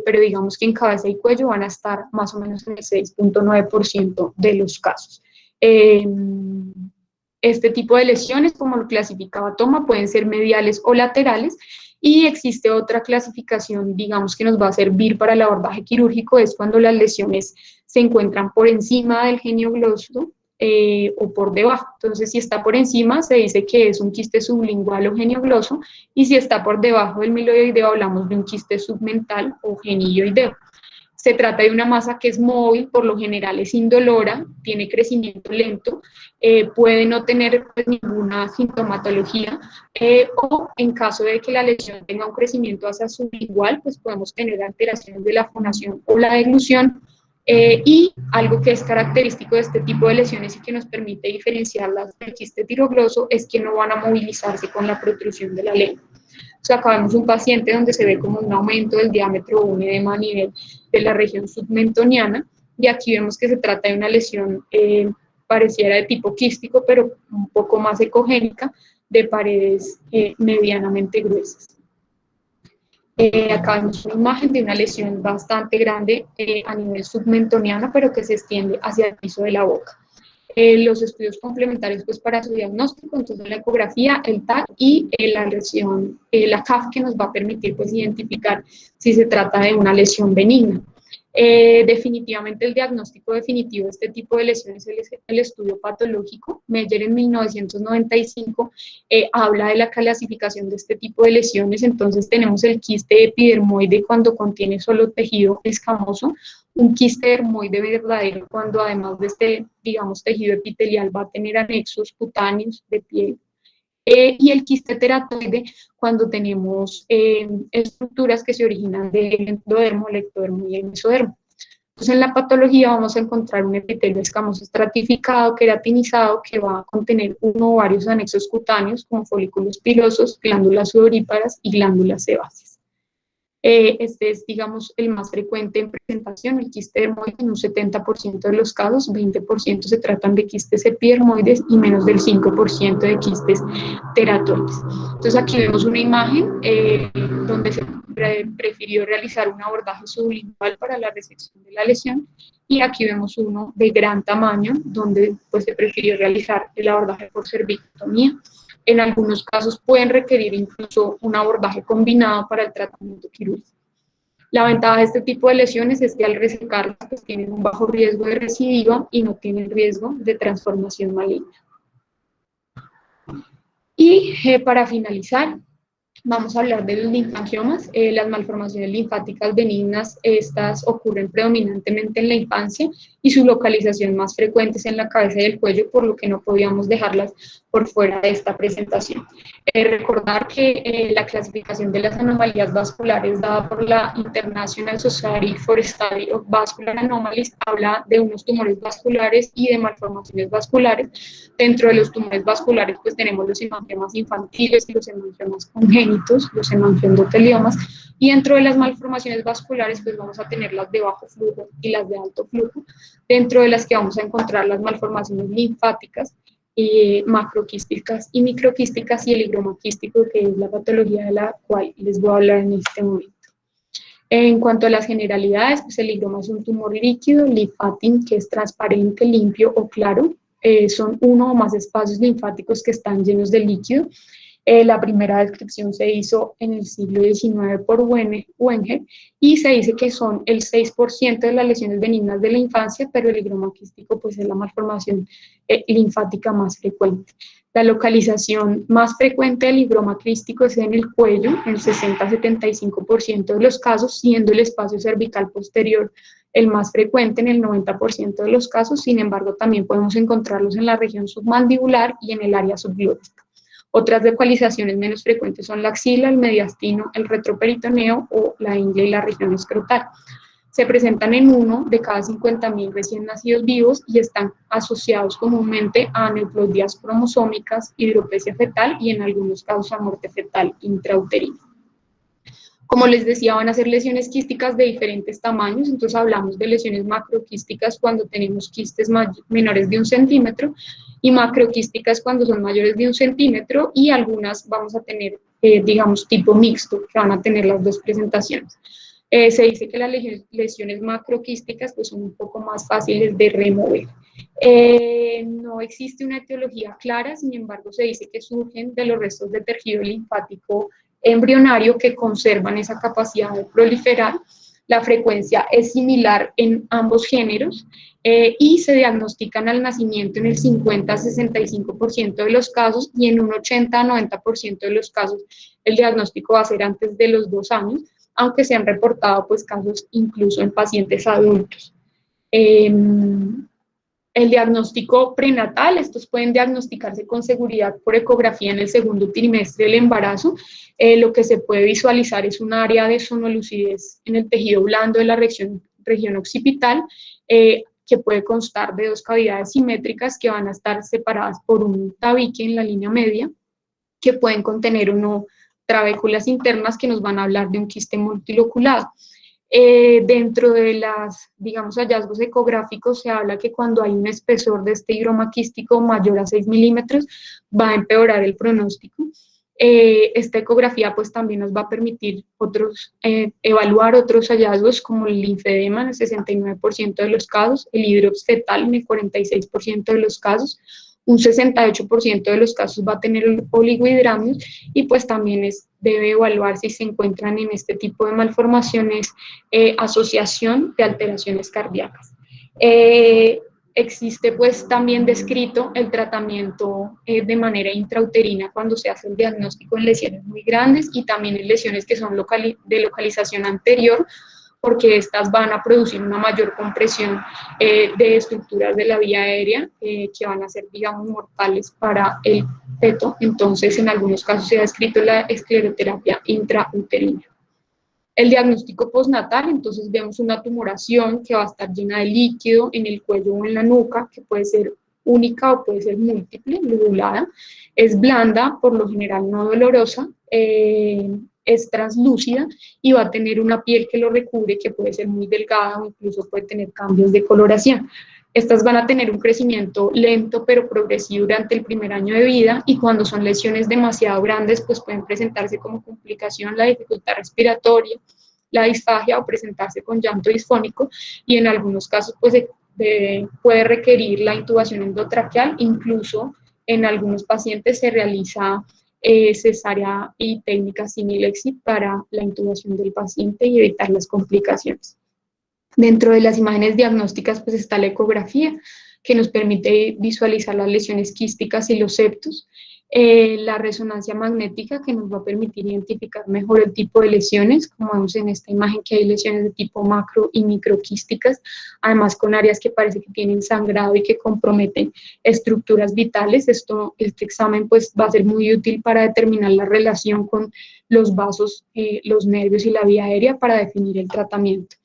Speaker 1: pero digamos que en cabeza y cuello van a estar más o menos en el 6.9% de los casos. Este tipo de lesiones, como lo clasificaba Toma, pueden ser mediales o laterales, y existe otra clasificación, digamos, que nos va a servir para el abordaje quirúrgico, es cuando las lesiones se encuentran por encima del genioglósulo o por debajo. Entonces, si está por encima, se dice que es un quiste sublingual o geniogloso, y si está por debajo del miloideo, hablamos de un quiste submental o genioideo. Se trata de una masa que es móvil, por lo general es indolora, tiene crecimiento lento, puede no tener pues, ninguna sintomatología, o en caso de que la lesión tenga un crecimiento hacia sublingual, pues podemos tener alteraciones de la fonación o la deglución, y algo que es característico de este tipo de lesiones y que nos permite diferenciarlas del quiste tirogloso es que no van a movilizarse con la protrusión de la lengua. O sea, acá vemos un paciente donde se ve como un aumento del diámetro o un edema a nivel de la región submentoniana, y aquí vemos que se trata de una lesión pareciera de tipo quístico, pero un poco más ecogénica, de paredes medianamente gruesas. Acá vemos una imagen de una lesión bastante grande a nivel submentoniano, pero que se extiende hacia el piso de la boca. Los estudios complementarios pues, para su diagnóstico, entonces la ecografía, el TAC y la lesión, la CAF, que nos va a permitir pues, identificar si se trata de una lesión benigna. Definitivamente el diagnóstico definitivo de este tipo de lesiones es el estudio patológico. Meyer en 1995 habla de la clasificación de este tipo de lesiones. Entonces tenemos el quiste epidermoide cuando contiene solo tejido escamoso, un quiste dermoide verdadero cuando además de este, digamos, tejido epitelial va a tener anexos cutáneos de piel, Y el quiste teratoide cuando tenemos estructuras que se originan del endodermo, el ectodermo y el mesodermo. Entonces, en la patología vamos a encontrar un epitelio escamoso estratificado, queratinizado, que va a contener uno o varios anexos cutáneos, como folículos pilosos, glándulas sudoríparas y glándulas sebáceas. Este es, digamos, el más frecuente en presentación, el quiste dermoide. En un 70% de los casos, 20% se tratan de quistes epidermoides y menos del 5% de quistes teratoides. Entonces, aquí vemos una imagen donde se prefirió realizar un abordaje sublingual para la resección de la lesión, y aquí vemos uno de gran tamaño donde pues, se prefirió realizar el abordaje por cervicotomía. En algunos casos pueden requerir incluso un abordaje combinado para el tratamiento quirúrgico. La ventaja de este tipo de lesiones es que al resecarlas pues, tienen un bajo riesgo de recidiva y no tienen riesgo de transformación maligna. Y para finalizar, vamos a hablar de los linfangiomas. Las malformaciones linfáticas benignas, estas ocurren predominantemente en la infancia y su localización más frecuente es en la cabeza y el cuello, por lo que no podíamos dejarlas por fuera de esta presentación. Recordar que la clasificación de las anomalías vasculares dada por la International Society for Study of Vascular Anomalies habla de unos tumores vasculares y de malformaciones vasculares. Dentro de los tumores vasculares pues tenemos los hemangiomas infantiles y los hemangiomas congénitos, los hemangioendoteliomas, y dentro de las malformaciones vasculares pues vamos a tener las de bajo flujo y las de alto flujo, dentro de las que vamos a encontrar las malformaciones linfáticas, macroquísticas y microquísticas, y el higroma quístico, que es la patología de la cual les voy a hablar en este momento. En cuanto a las generalidades, pues el higroma es un tumor líquido, linfático, que es transparente, limpio o claro. Son uno o más espacios linfáticos que están llenos de líquido. La primera descripción se hizo en el siglo XIX por Wenger, y se dice que son el 6% de las lesiones benignas de la infancia, pero el higroma quístico pues, es la malformación linfática más frecuente. La localización más frecuente del higroma quístico es en el cuello, en el 60-75% de los casos, siendo el espacio cervical posterior el más frecuente en el 90% de los casos. Sin embargo, también podemos encontrarlos en la región submandibular y en el área subglótica. Otras localizaciones menos frecuentes son la axila, el mediastino, el retroperitoneo o la ingle y la región escrotal. Se presentan en 1 de cada 50.000 recién nacidos vivos y están asociados comúnmente a aneuploidías cromosómicas, hidropesia fetal y en algunos casos a muerte fetal intrauterina. Como les decía, van a ser lesiones quísticas de diferentes tamaños. Entonces hablamos de lesiones macroquísticas cuando tenemos quistes menores de 1 centímetro, y macroquísticas cuando son mayores de 1 centímetro, y algunas vamos a tener, digamos, tipo mixto, que van a tener las dos presentaciones. Se dice que las lesiones macroquísticas pues, son un poco más fáciles de remover. No existe una etiología clara, sin embargo se dice que surgen de los restos de tejido linfático embrionario que conservan esa capacidad de proliferar. La frecuencia es similar en ambos géneros y se diagnostican al nacimiento en el 50-65% de los casos, y en un 80-90% de los casos el diagnóstico va a ser antes de los 2 años, aunque se han reportado pues, casos incluso en pacientes adultos. El diagnóstico prenatal, estos pueden diagnosticarse con seguridad por ecografía en el segundo trimestre del embarazo. Lo que se puede visualizar es un área de sonolucidez en el tejido blando de la región occipital, que puede constar de 2 cavidades simétricas que van a estar separadas por un tabique en la línea media, que pueden contener trabéculas internas que nos van a hablar de un quiste multiloculado. Dentro de las, digamos, hallazgos ecográficos se habla que cuando hay un espesor de este higroma quístico mayor a 6 milímetros va a empeorar el pronóstico. Esta ecografía pues también nos va a permitir evaluar otros hallazgos como el linfedema en el 69% de los casos, el hidrops fetal en el 46% de los casos, un 68% de los casos va a tener oligohidramios, y pues también debe evaluar si se encuentran en este tipo de malformaciones asociación de alteraciones cardíacas. Existe pues también descrito el tratamiento de manera intrauterina cuando se hace el diagnóstico en lesiones muy grandes y también en lesiones que son de localización anterior, porque estas van a producir una mayor compresión de estructuras de la vía aérea que van a ser, digamos, mortales para el feto. Entonces, en algunos casos se ha descrito la escleroterapia intrauterina. El diagnóstico postnatal, entonces vemos una tumoración que va a estar llena de líquido en el cuello o en la nuca, que puede ser única o puede ser múltiple, lobulada. Es blanda, por lo general no dolorosa, es translúcida y va a tener una piel que lo recubre, que puede ser muy delgada o incluso puede tener cambios de coloración. Estas van a tener un crecimiento lento pero progresivo durante el primer año de vida, y cuando son lesiones demasiado grandes, pues pueden presentarse como complicación la dificultad respiratoria, la disfagia o presentarse con llanto disfónico, y en algunos casos pues puede requerir la intubación endotraqueal. Incluso en algunos pacientes se realiza cesárea y técnica Similexit para la intubación del paciente y evitar las complicaciones. Dentro de las imágenes diagnósticas pues está la ecografía, que nos permite visualizar las lesiones quísticas y los septos, la resonancia magnética, que nos va a permitir identificar mejor el tipo de lesiones, como vemos en esta imagen que hay lesiones de tipo macro y microquísticas, además con áreas que parece que tienen sangrado y que comprometen estructuras vitales. Este examen pues va a ser muy útil para determinar la relación con los vasos, los nervios y la vía aérea para definir el tratamiento.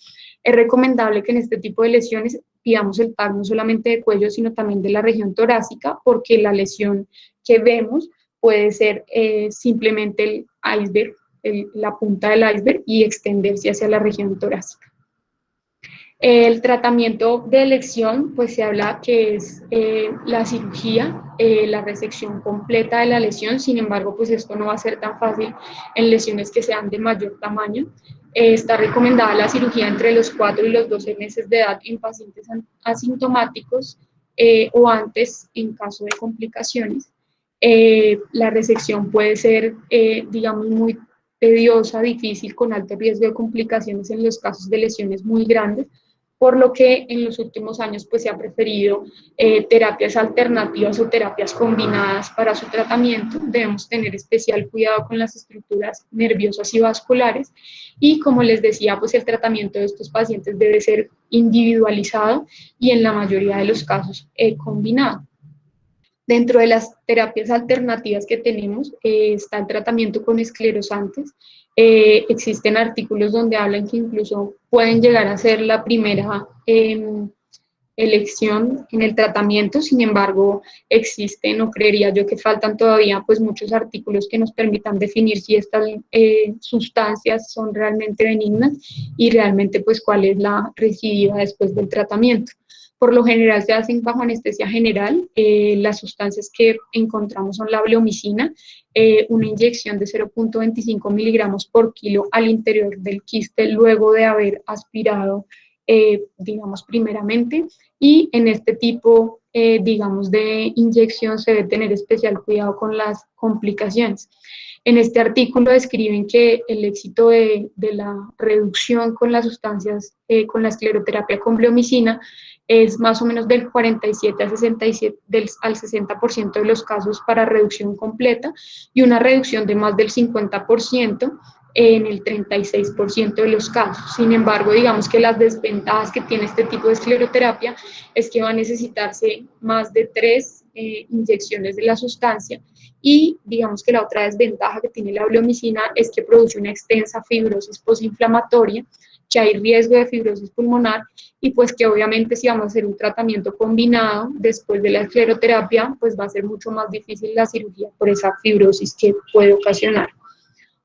Speaker 1: Es recomendable que en este tipo de lesiones pidamos el TAC no solamente de cuello, sino también de la región torácica, porque la lesión que vemos puede ser simplemente el iceberg, la punta del iceberg, y extenderse hacia la región torácica. El tratamiento de elección, pues se habla que es la cirugía, la resección completa de la lesión. Sin embargo, pues esto no va a ser tan fácil en lesiones que sean de mayor tamaño. Está recomendada la cirugía entre los 4 y los 12 meses de edad en pacientes asintomáticos o antes en caso de complicaciones. La resección puede ser, digamos, muy tediosa, difícil, con alto riesgo de complicaciones en los casos de lesiones muy grandes, por lo que en los últimos años pues se ha preferido terapias alternativas o terapias combinadas para su tratamiento. Debemos tener especial cuidado con las estructuras nerviosas y vasculares, y como les decía, pues el tratamiento de estos pacientes debe ser individualizado y en la mayoría de los casos combinado. Dentro de las terapias alternativas que tenemos está el tratamiento con esclerosantes. Existen artículos donde hablan que incluso pueden llegar a ser la primera elección en el tratamiento. Sin embargo, existen, o creería yo que faltan todavía pues muchos artículos que nos permitan definir si estas sustancias son realmente benignas y realmente pues cuál es la recidiva después del tratamiento. Por lo general se hacen bajo anestesia general. Las sustancias que encontramos son la bleomicina, una inyección de 0.25 miligramos por kilo al interior del quiste luego de haber aspirado, digamos, primeramente. Y en este tipo, digamos, de inyección se debe tener especial cuidado con las complicaciones. En este artículo describen que el éxito de la reducción con las sustancias, con la escleroterapia con bleomicina, es más o menos del 47 al 60% de los casos para reducción completa, y una reducción de más del 50% en el 36% de los casos. Sin embargo, digamos que las desventajas que tiene este tipo de escleroterapia es que va a necesitarse más de 3 inyecciones de la sustancia, y digamos que la otra desventaja que tiene la bleomicina es que produce una extensa fibrosis posinflamatoria, que hay riesgo de fibrosis pulmonar, y pues que obviamente si vamos a hacer un tratamiento combinado después de la escleroterapia, pues va a ser mucho más difícil la cirugía por esa fibrosis que puede ocasionar.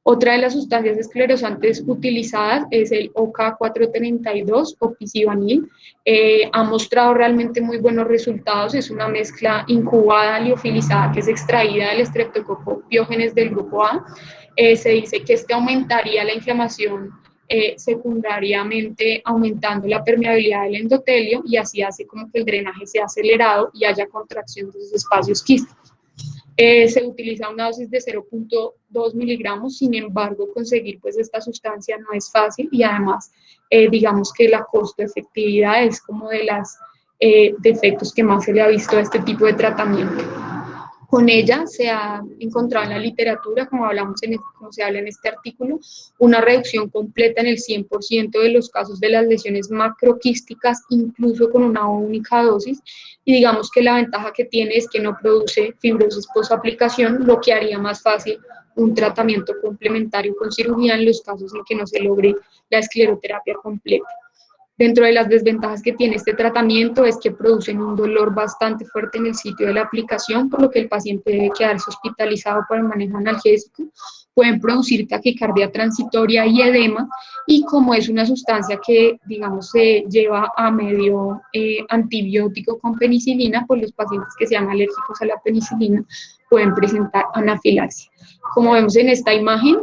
Speaker 1: Otra de las sustancias esclerosantes utilizadas es el OK432 o picibanil. Ha mostrado realmente muy buenos resultados. Es una mezcla incubada liofilizada que es extraída del Streptococcus pyogenes del grupo A. Se dice que este aumentaría la inflamación secundariamente, aumentando la permeabilidad del endotelio, y así hace como que el drenaje sea acelerado y haya contracción de esos espacios quísticos. Se utiliza una dosis de 0.2 miligramos. Sin embargo, conseguir pues esta sustancia no es fácil, y además digamos que la costo-efectividad es como de los defectos que más se le ha visto a este tipo de tratamiento. Con ella se ha encontrado en la literatura, como se habla en este artículo, una reducción completa en el 100% de los casos de las lesiones macroquísticas, incluso con una única dosis. Y digamos que la ventaja que tiene es que no produce fibrosis posaplicación, lo que haría más fácil un tratamiento complementario con cirugía en los casos en que no se logre la escleroterapia completa. Dentro de las desventajas que tiene este tratamiento es que producen un dolor bastante fuerte en el sitio de la aplicación, por lo que el paciente debe quedarse hospitalizado por el manejo analgésico. Pueden producir taquicardia transitoria y edema, y como es una sustancia que, digamos, se lleva a medio antibiótico con penicilina, pues los pacientes que sean alérgicos a la penicilina pueden presentar anafilaxia. Como vemos en esta imagen,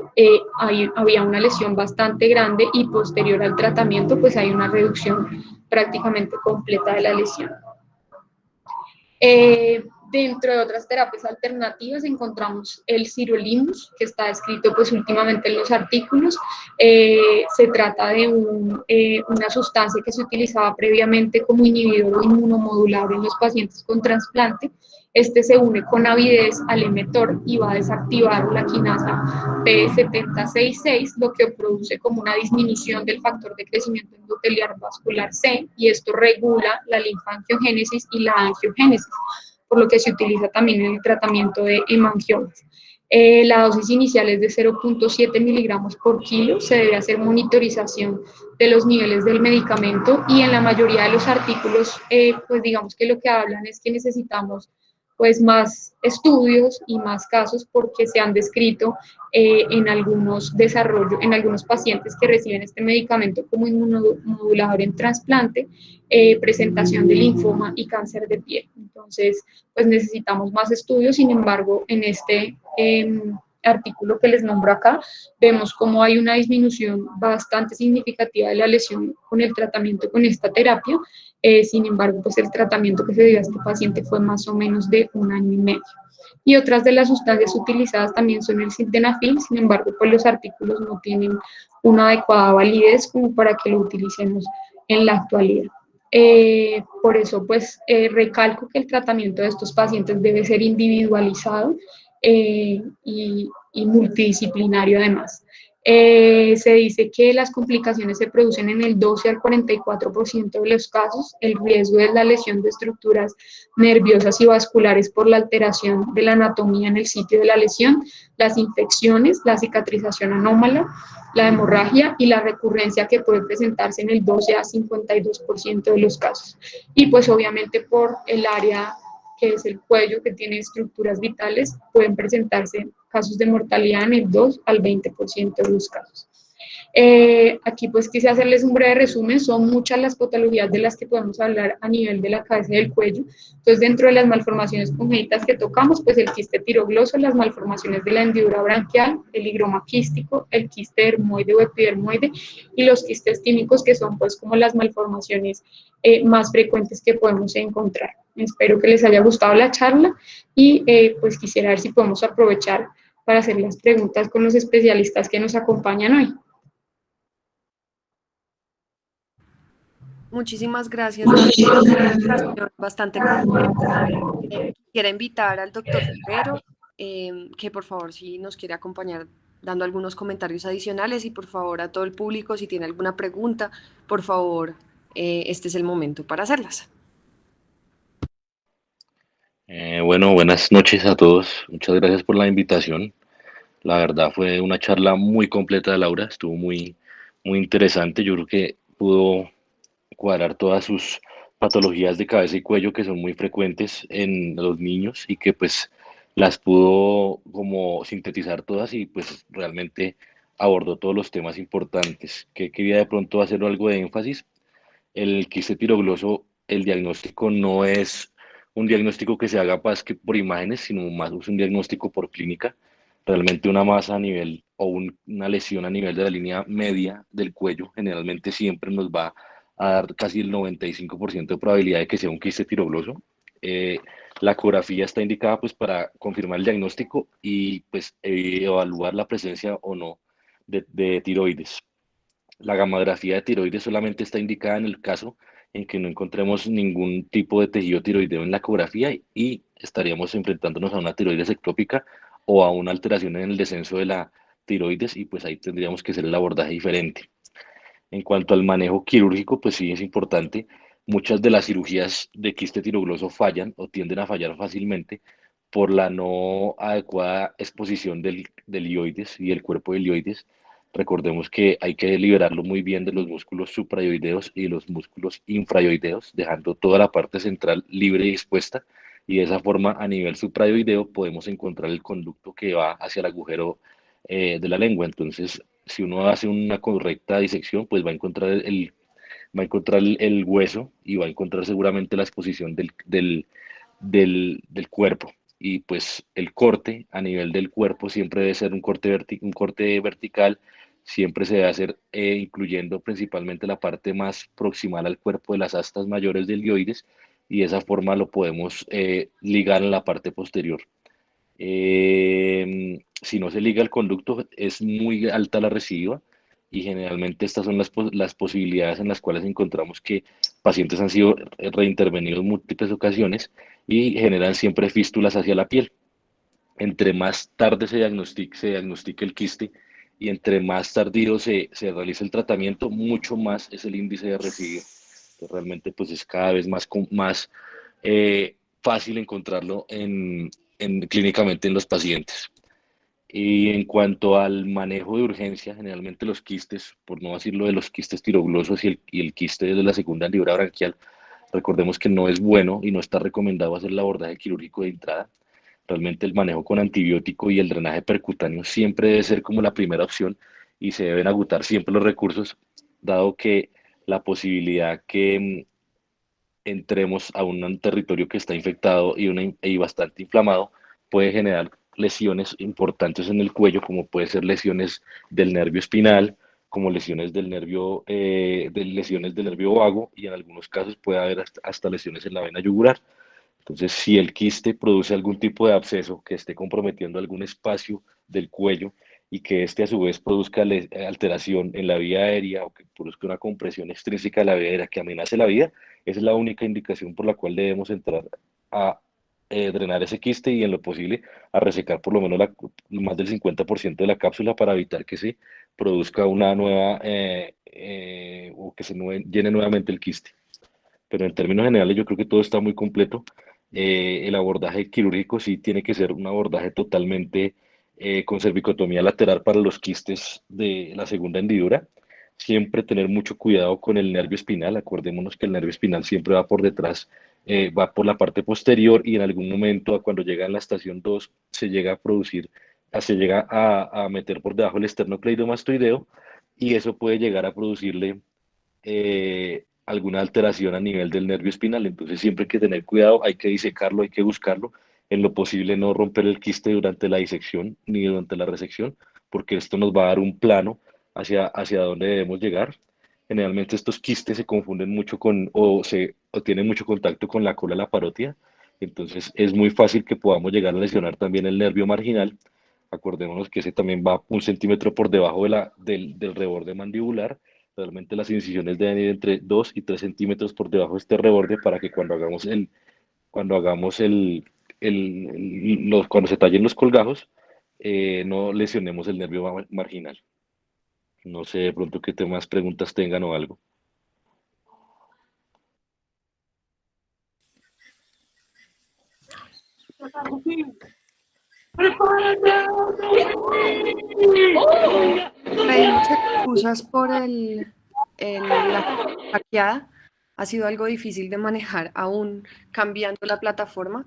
Speaker 1: había una lesión bastante grande y posterior al tratamiento, pues hay una reducción prácticamente completa de la lesión. Dentro de otras terapias alternativas encontramos el sirolimus, que está descrito pues últimamente en los artículos. Se trata de una sustancia que se utilizaba previamente como inhibidor inmunomodulador en los pacientes con trasplante. Este se une con avidez al mTOR y va a desactivar la quinasa P7066, lo que produce como una disminución del factor de crecimiento endotelial vascular C, y esto regula la linfangiogénesis y la angiogénesis, por lo que se utiliza también en el tratamiento de hemangiomas. La dosis inicial es de 0.7 miligramos por kilo, se debe hacer monitorización de los niveles del medicamento, y en la mayoría de los artículos, pues digamos que lo que hablan es que necesitamos pues más estudios y más casos, porque se han descrito en algunos pacientes que reciben este medicamento como inmunomodulador en trasplante, presentación de linfoma y cáncer de piel. Entonces, pues necesitamos más estudios. Sin embargo, en este artículo que les nombro acá, vemos cómo hay una disminución bastante significativa de la lesión con el tratamiento con esta terapia. Sin embargo, pues el tratamiento que se dio a este paciente fue más o menos de 1 año y medio. Y otras de las sustancias utilizadas también son el sildenafil. Sin embargo, pues los artículos no tienen una adecuada validez como para que lo utilicemos en la actualidad. Por eso, pues, recalco que el tratamiento de estos pacientes debe ser individualizado y multidisciplinario además. Se dice que las complicaciones se producen en el 12 al 44% de los casos. El riesgo es la lesión de estructuras nerviosas y vasculares por la alteración de la anatomía en el sitio de la lesión, las infecciones, la cicatrización anómala, la hemorragia y la recurrencia, que puede presentarse en el 12 a 52% de los casos. Y pues obviamente por el área que es el cuello, que tiene estructuras vitales, pueden presentarse casos de mortalidad en el 2 al 20% de los casos. Aquí pues quise hacerles un breve resumen. Son muchas las patologías de las que podemos hablar a nivel de la cabeza y del cuello. Entonces, dentro de las malformaciones congénitas que tocamos, pues el quiste tirogloso, las malformaciones de la hendidura branquial, el higroma quístico, el quiste dermoide o epidermoide, y los quistes tímicos, que son pues como las malformaciones más frecuentes que podemos encontrar. Espero que les haya gustado la charla, y pues quisiera ver si podemos aprovechar para hacer las preguntas con los especialistas que nos acompañan hoy.
Speaker 2: Muchísimas gracias, Gaby, por esta presentación bastante completa. Quisiera invitar al doctor Ferrero, que por favor, si nos quiere acompañar dando algunos comentarios adicionales, y por favor a todo el público, si tiene alguna pregunta, por favor, este es el momento para hacerlas.
Speaker 3: Bueno, buenas noches a todos. Muchas gracias por la invitación. La verdad fue una charla muy completa de Laura, estuvo muy interesante. Yo creo que pudo cuadrar todas sus patologías de cabeza y cuello, que son muy frecuentes en los niños, y que pues las pudo como sintetizar todas, y pues realmente abordó todos los temas importantes. Que quería de pronto hacer algo de énfasis: el quiste tirogloso, el diagnóstico no es un diagnóstico que se haga por imágenes, sino más es un diagnóstico por clínica. Realmente una masa a nivel o una lesión a nivel de la línea media del cuello generalmente siempre nos va a dar casi el 95% de probabilidad de que sea un quiste tirogloso. Eh, la ecografía está indicada pues para confirmar el diagnóstico y pues evaluar la presencia o no de tiroides. La gamografía de tiroides solamente está indicada en el caso en que no encontremos ningún tipo de tejido tiroideo en la ecografía y estaríamos enfrentándonos a una tiroides ectópica o a una alteración en el descenso de la tiroides y pues ahí tendríamos que hacer el abordaje diferente. En cuanto al manejo quirúrgico, pues sí es importante. Muchas de las cirugías de quiste tirogloso fallan o tienden a fallar fácilmente por la no adecuada exposición del ioides y el cuerpo del ioides. Recordemos que hay que liberarlo muy bien de los músculos suprayoideos y los músculos infrayoideos, dejando toda la parte central libre y expuesta. Y de esa forma, a nivel suprayoideo, podemos encontrar el conducto que va hacia el agujero de la lengua. Entonces, si uno hace una correcta disección, pues va a encontrar el hueso y va a encontrar seguramente la exposición del cuerpo. Y pues el corte a nivel del cuerpo siempre debe ser un corte vertical, siempre se debe hacer incluyendo principalmente la parte más proximal al cuerpo de las astas mayores del dioides y de esa forma lo podemos ligar en la parte posterior. Si no se liga el conducto, es muy alta la recidiva y generalmente estas son las posibilidades en las cuales encontramos que pacientes han sido reintervenidos en múltiples ocasiones y generan siempre fístulas hacia la piel. Entre más tarde se diagnostique el quiste y entre más tardío se realice el tratamiento, mucho más es el índice de recidiva. Entonces, realmente pues es cada vez más fácil encontrarlo clínicamente en los pacientes. Y en cuanto al manejo de urgencia, generalmente los quistes, por no decirlo de los quistes tiroglosos y el quiste de la segunda hendidura branquial, recordemos que no es bueno y no está recomendado hacer el abordaje quirúrgico de entrada. Realmente el manejo con antibiótico y el drenaje percutáneo siempre debe ser como la primera opción y se deben agotar siempre los recursos, dado que la posibilidad que entremos a un territorio que está infectado y bastante inflamado, puede generar lesiones importantes en el cuello, como puede ser lesiones del nervio espinal, como lesiones lesiones del nervio vago y en algunos casos puede haber hasta lesiones en la vena yugular. Entonces, si el quiste produce algún tipo de absceso que esté comprometiendo algún espacio del cuello y que este a su vez produzca alteración en la vía aérea o que produzca una compresión extrínseca de la vía aérea que amenace la vida, esa es la única indicación por la cual debemos entrar a drenar ese quiste y en lo posible a resecar por lo menos más del 50% de la cápsula para evitar que se produzca una nueva o que llene nuevamente el quiste. Pero en términos generales yo creo que todo está muy completo. El abordaje quirúrgico sí tiene que ser un abordaje totalmente con cervicotomía lateral para los quistes de la segunda hendidura. Siempre tener mucho cuidado con el nervio espinal. Acordémonos que el nervio espinal siempre va por detrás, va por la parte posterior y en algún momento, cuando llega en la estación 2 se llega a producir, se llega a meter por debajo el esternocleidomastoideo y eso puede llegar a producirle alguna alteración a nivel del nervio espinal. Entonces siempre hay que tener cuidado, hay que disecarlo, hay que buscarlo. En lo posible no romper el quiste durante la disección ni durante la resección, porque esto nos va a dar un plano hacia dónde debemos llegar. Generalmente estos quistes se confunden mucho o tienen mucho contacto con la cola de la parótida, entonces es muy fácil que podamos llegar a lesionar también el nervio marginal. Acordémonos que ese también va 1 centímetro por debajo del reborde mandibular. Realmente las incisiones deben ir entre 2 y 3 centímetros por debajo de este reborde para que cuando hagamos cuando se tallen los colgajos, no lesionemos el nervio marginal. No sé de pronto qué temas, preguntas tengan o algo.
Speaker 2: Pedimos excusas por la hackeada. Ha sido algo difícil de manejar aún cambiando la plataforma.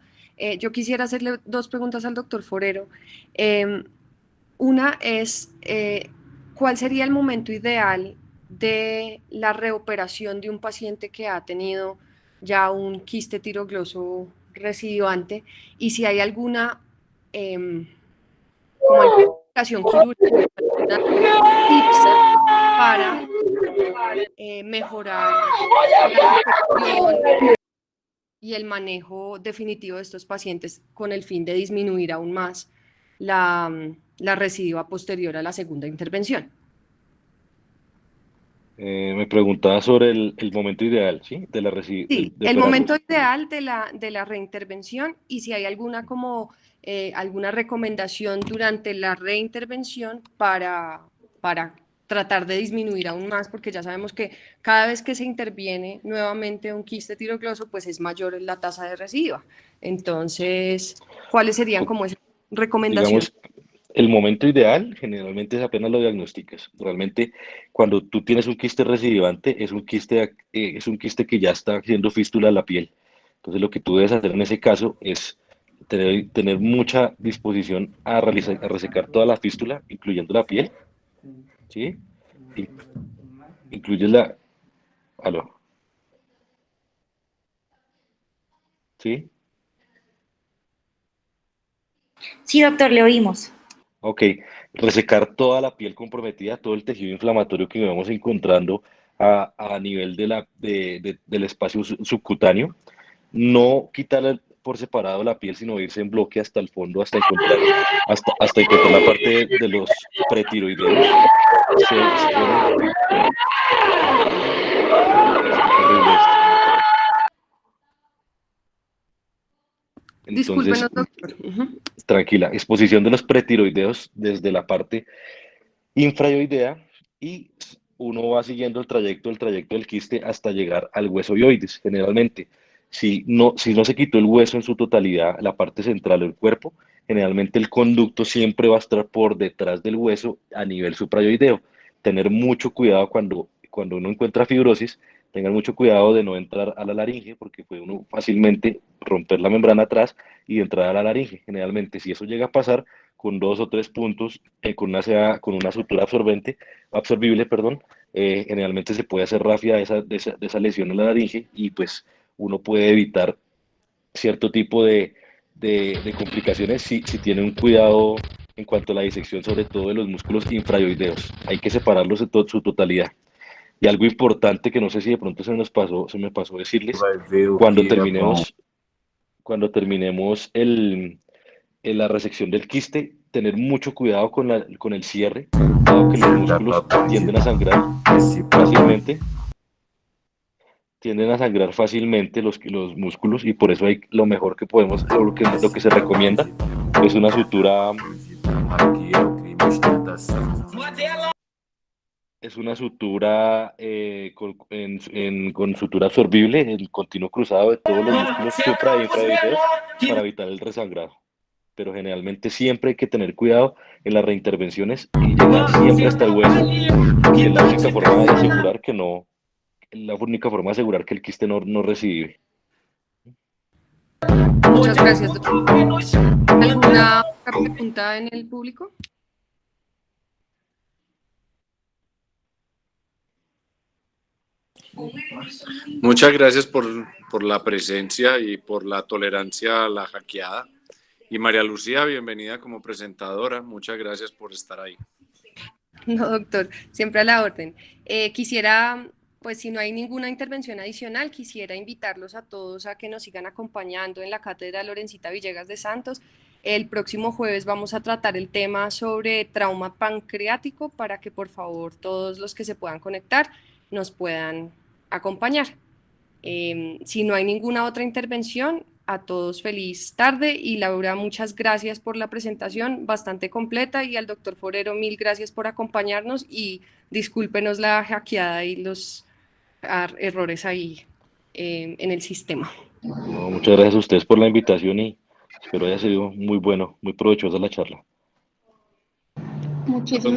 Speaker 2: Yo quisiera hacerle dos preguntas al doctor Forero. Una es, ¿cuál sería el momento ideal de la reoperación de un paciente que ha tenido ya un quiste tirogloso recidivante? Y si hay alguna, como alguna indicación quirúrgica, alguna tips para mejorar la disección y el manejo definitivo de estos pacientes con el fin de disminuir aún más la recidiva posterior a la segunda intervención.
Speaker 3: Me preguntaba sobre el momento ideal, ¿sí?
Speaker 2: Sí,
Speaker 3: De
Speaker 2: el momento
Speaker 3: operarlos.
Speaker 2: ideal de la reintervención y si hay alguna alguna recomendación durante la reintervención para tratar de disminuir aún más, porque ya sabemos que cada vez que se interviene nuevamente un quiste tiroglosio, pues es mayor la tasa de recidiva. Entonces, ¿cuáles serían
Speaker 3: Co-
Speaker 2: como esas recomendaciones?
Speaker 3: Digamos, el momento ideal generalmente es apenas lo diagnosticas. Realmente, cuando tú tienes un quiste recidivante, es un quiste que ya está haciendo fístula a la piel. Entonces, lo que tú debes hacer en ese caso es tener mucha disposición a resecar toda la fístula, incluyendo la piel, ¿sí? In- Incluyes la... Aló, ¿sí?
Speaker 4: Sí, doctor, le oímos.
Speaker 3: Ok, resecar toda la piel comprometida, todo el tejido inflamatorio que vamos encontrando a nivel del espacio subcutáneo. No quitar por separado la piel, sino irse en bloque hasta el fondo, hasta encontrar la parte de los pretiroideos. Se ponen... Qué horrible esto. Entonces,
Speaker 2: Discúlpenos, doctor. Ujú.
Speaker 3: tranquila, exposición de los pretiroideos desde la parte infraoidea y uno va siguiendo el trayecto del quiste hasta llegar al hueso ioides. Generalmente, si no se quitó el hueso en su totalidad, la parte central del cuerpo, generalmente el conducto siempre va a estar por detrás del hueso a nivel suprayoideo. Tener mucho cuidado cuando uno encuentra fibrosis, tengan mucho cuidado de no entrar a la laringe, porque puede uno fácilmente romper la membrana atrás y entrar a la laringe. Generalmente, si eso llega a pasar, con dos o tres puntos, con una sutura absorbible, perdón, generalmente se puede hacer rápida de esa lesión en la laringe y pues uno puede evitar cierto tipo de complicaciones si tiene un cuidado en cuanto a la disección, sobre todo de los músculos infraoideos. Hay que separarlos en su totalidad. Y algo importante que no sé si de pronto se me pasó decirles,
Speaker 5: Vai ver o
Speaker 3: cuando
Speaker 5: que é bom.
Speaker 3: terminemos, cuando terminemos en la resección del quiste, tener mucho cuidado con el cierre, dado que los
Speaker 5: Se dá pra
Speaker 3: músculos
Speaker 5: bandido, esse pra bandido.
Speaker 3: fácilmente, tienden a sangrar fácilmente los músculos y por eso lo mejor que podemos, lo que
Speaker 5: Esse
Speaker 3: se
Speaker 5: pra
Speaker 3: recomienda
Speaker 5: bandido.
Speaker 3: es una sutura,
Speaker 5: Bandido, aqui é o crime, ostentação.
Speaker 3: es una sutura con sutura absorbible, el continuo cruzado de todos los músculos supra e infraoideos para evitar el resangrado. Pero generalmente siempre hay que tener cuidado en las reintervenciones y llegar siempre hasta el hueso, porque es la única forma de asegurar que no, la única forma de asegurar que el quiste no recibe.
Speaker 2: Muchas gracias, doctor. ¿Alguna otra pregunta en el público?
Speaker 6: Muchas gracias por la presencia y por la tolerancia a la hackeada. Y María Lucía, bienvenida como presentadora. Muchas gracias por estar ahí.
Speaker 2: No, doctor, siempre a la orden. Quisiera, pues si no hay ninguna intervención adicional, quisiera invitarlos a todos a que nos sigan acompañando en la Cátedra Lorencita Villegas de Santos. El próximo jueves vamos a tratar el tema sobre trauma pancreático para que por favor todos los que se puedan conectar nos puedan acompañar. Si no hay ninguna otra intervención, a todos feliz tarde y Laura, muchas gracias por la presentación bastante completa y al doctor Forero, mil gracias por acompañarnos y discúlpenos la hackeada y los errores ahí en el sistema.
Speaker 3: No, muchas gracias a ustedes por la invitación y espero haya sido muy bueno, muy provechosa la charla.
Speaker 1: Muchísimas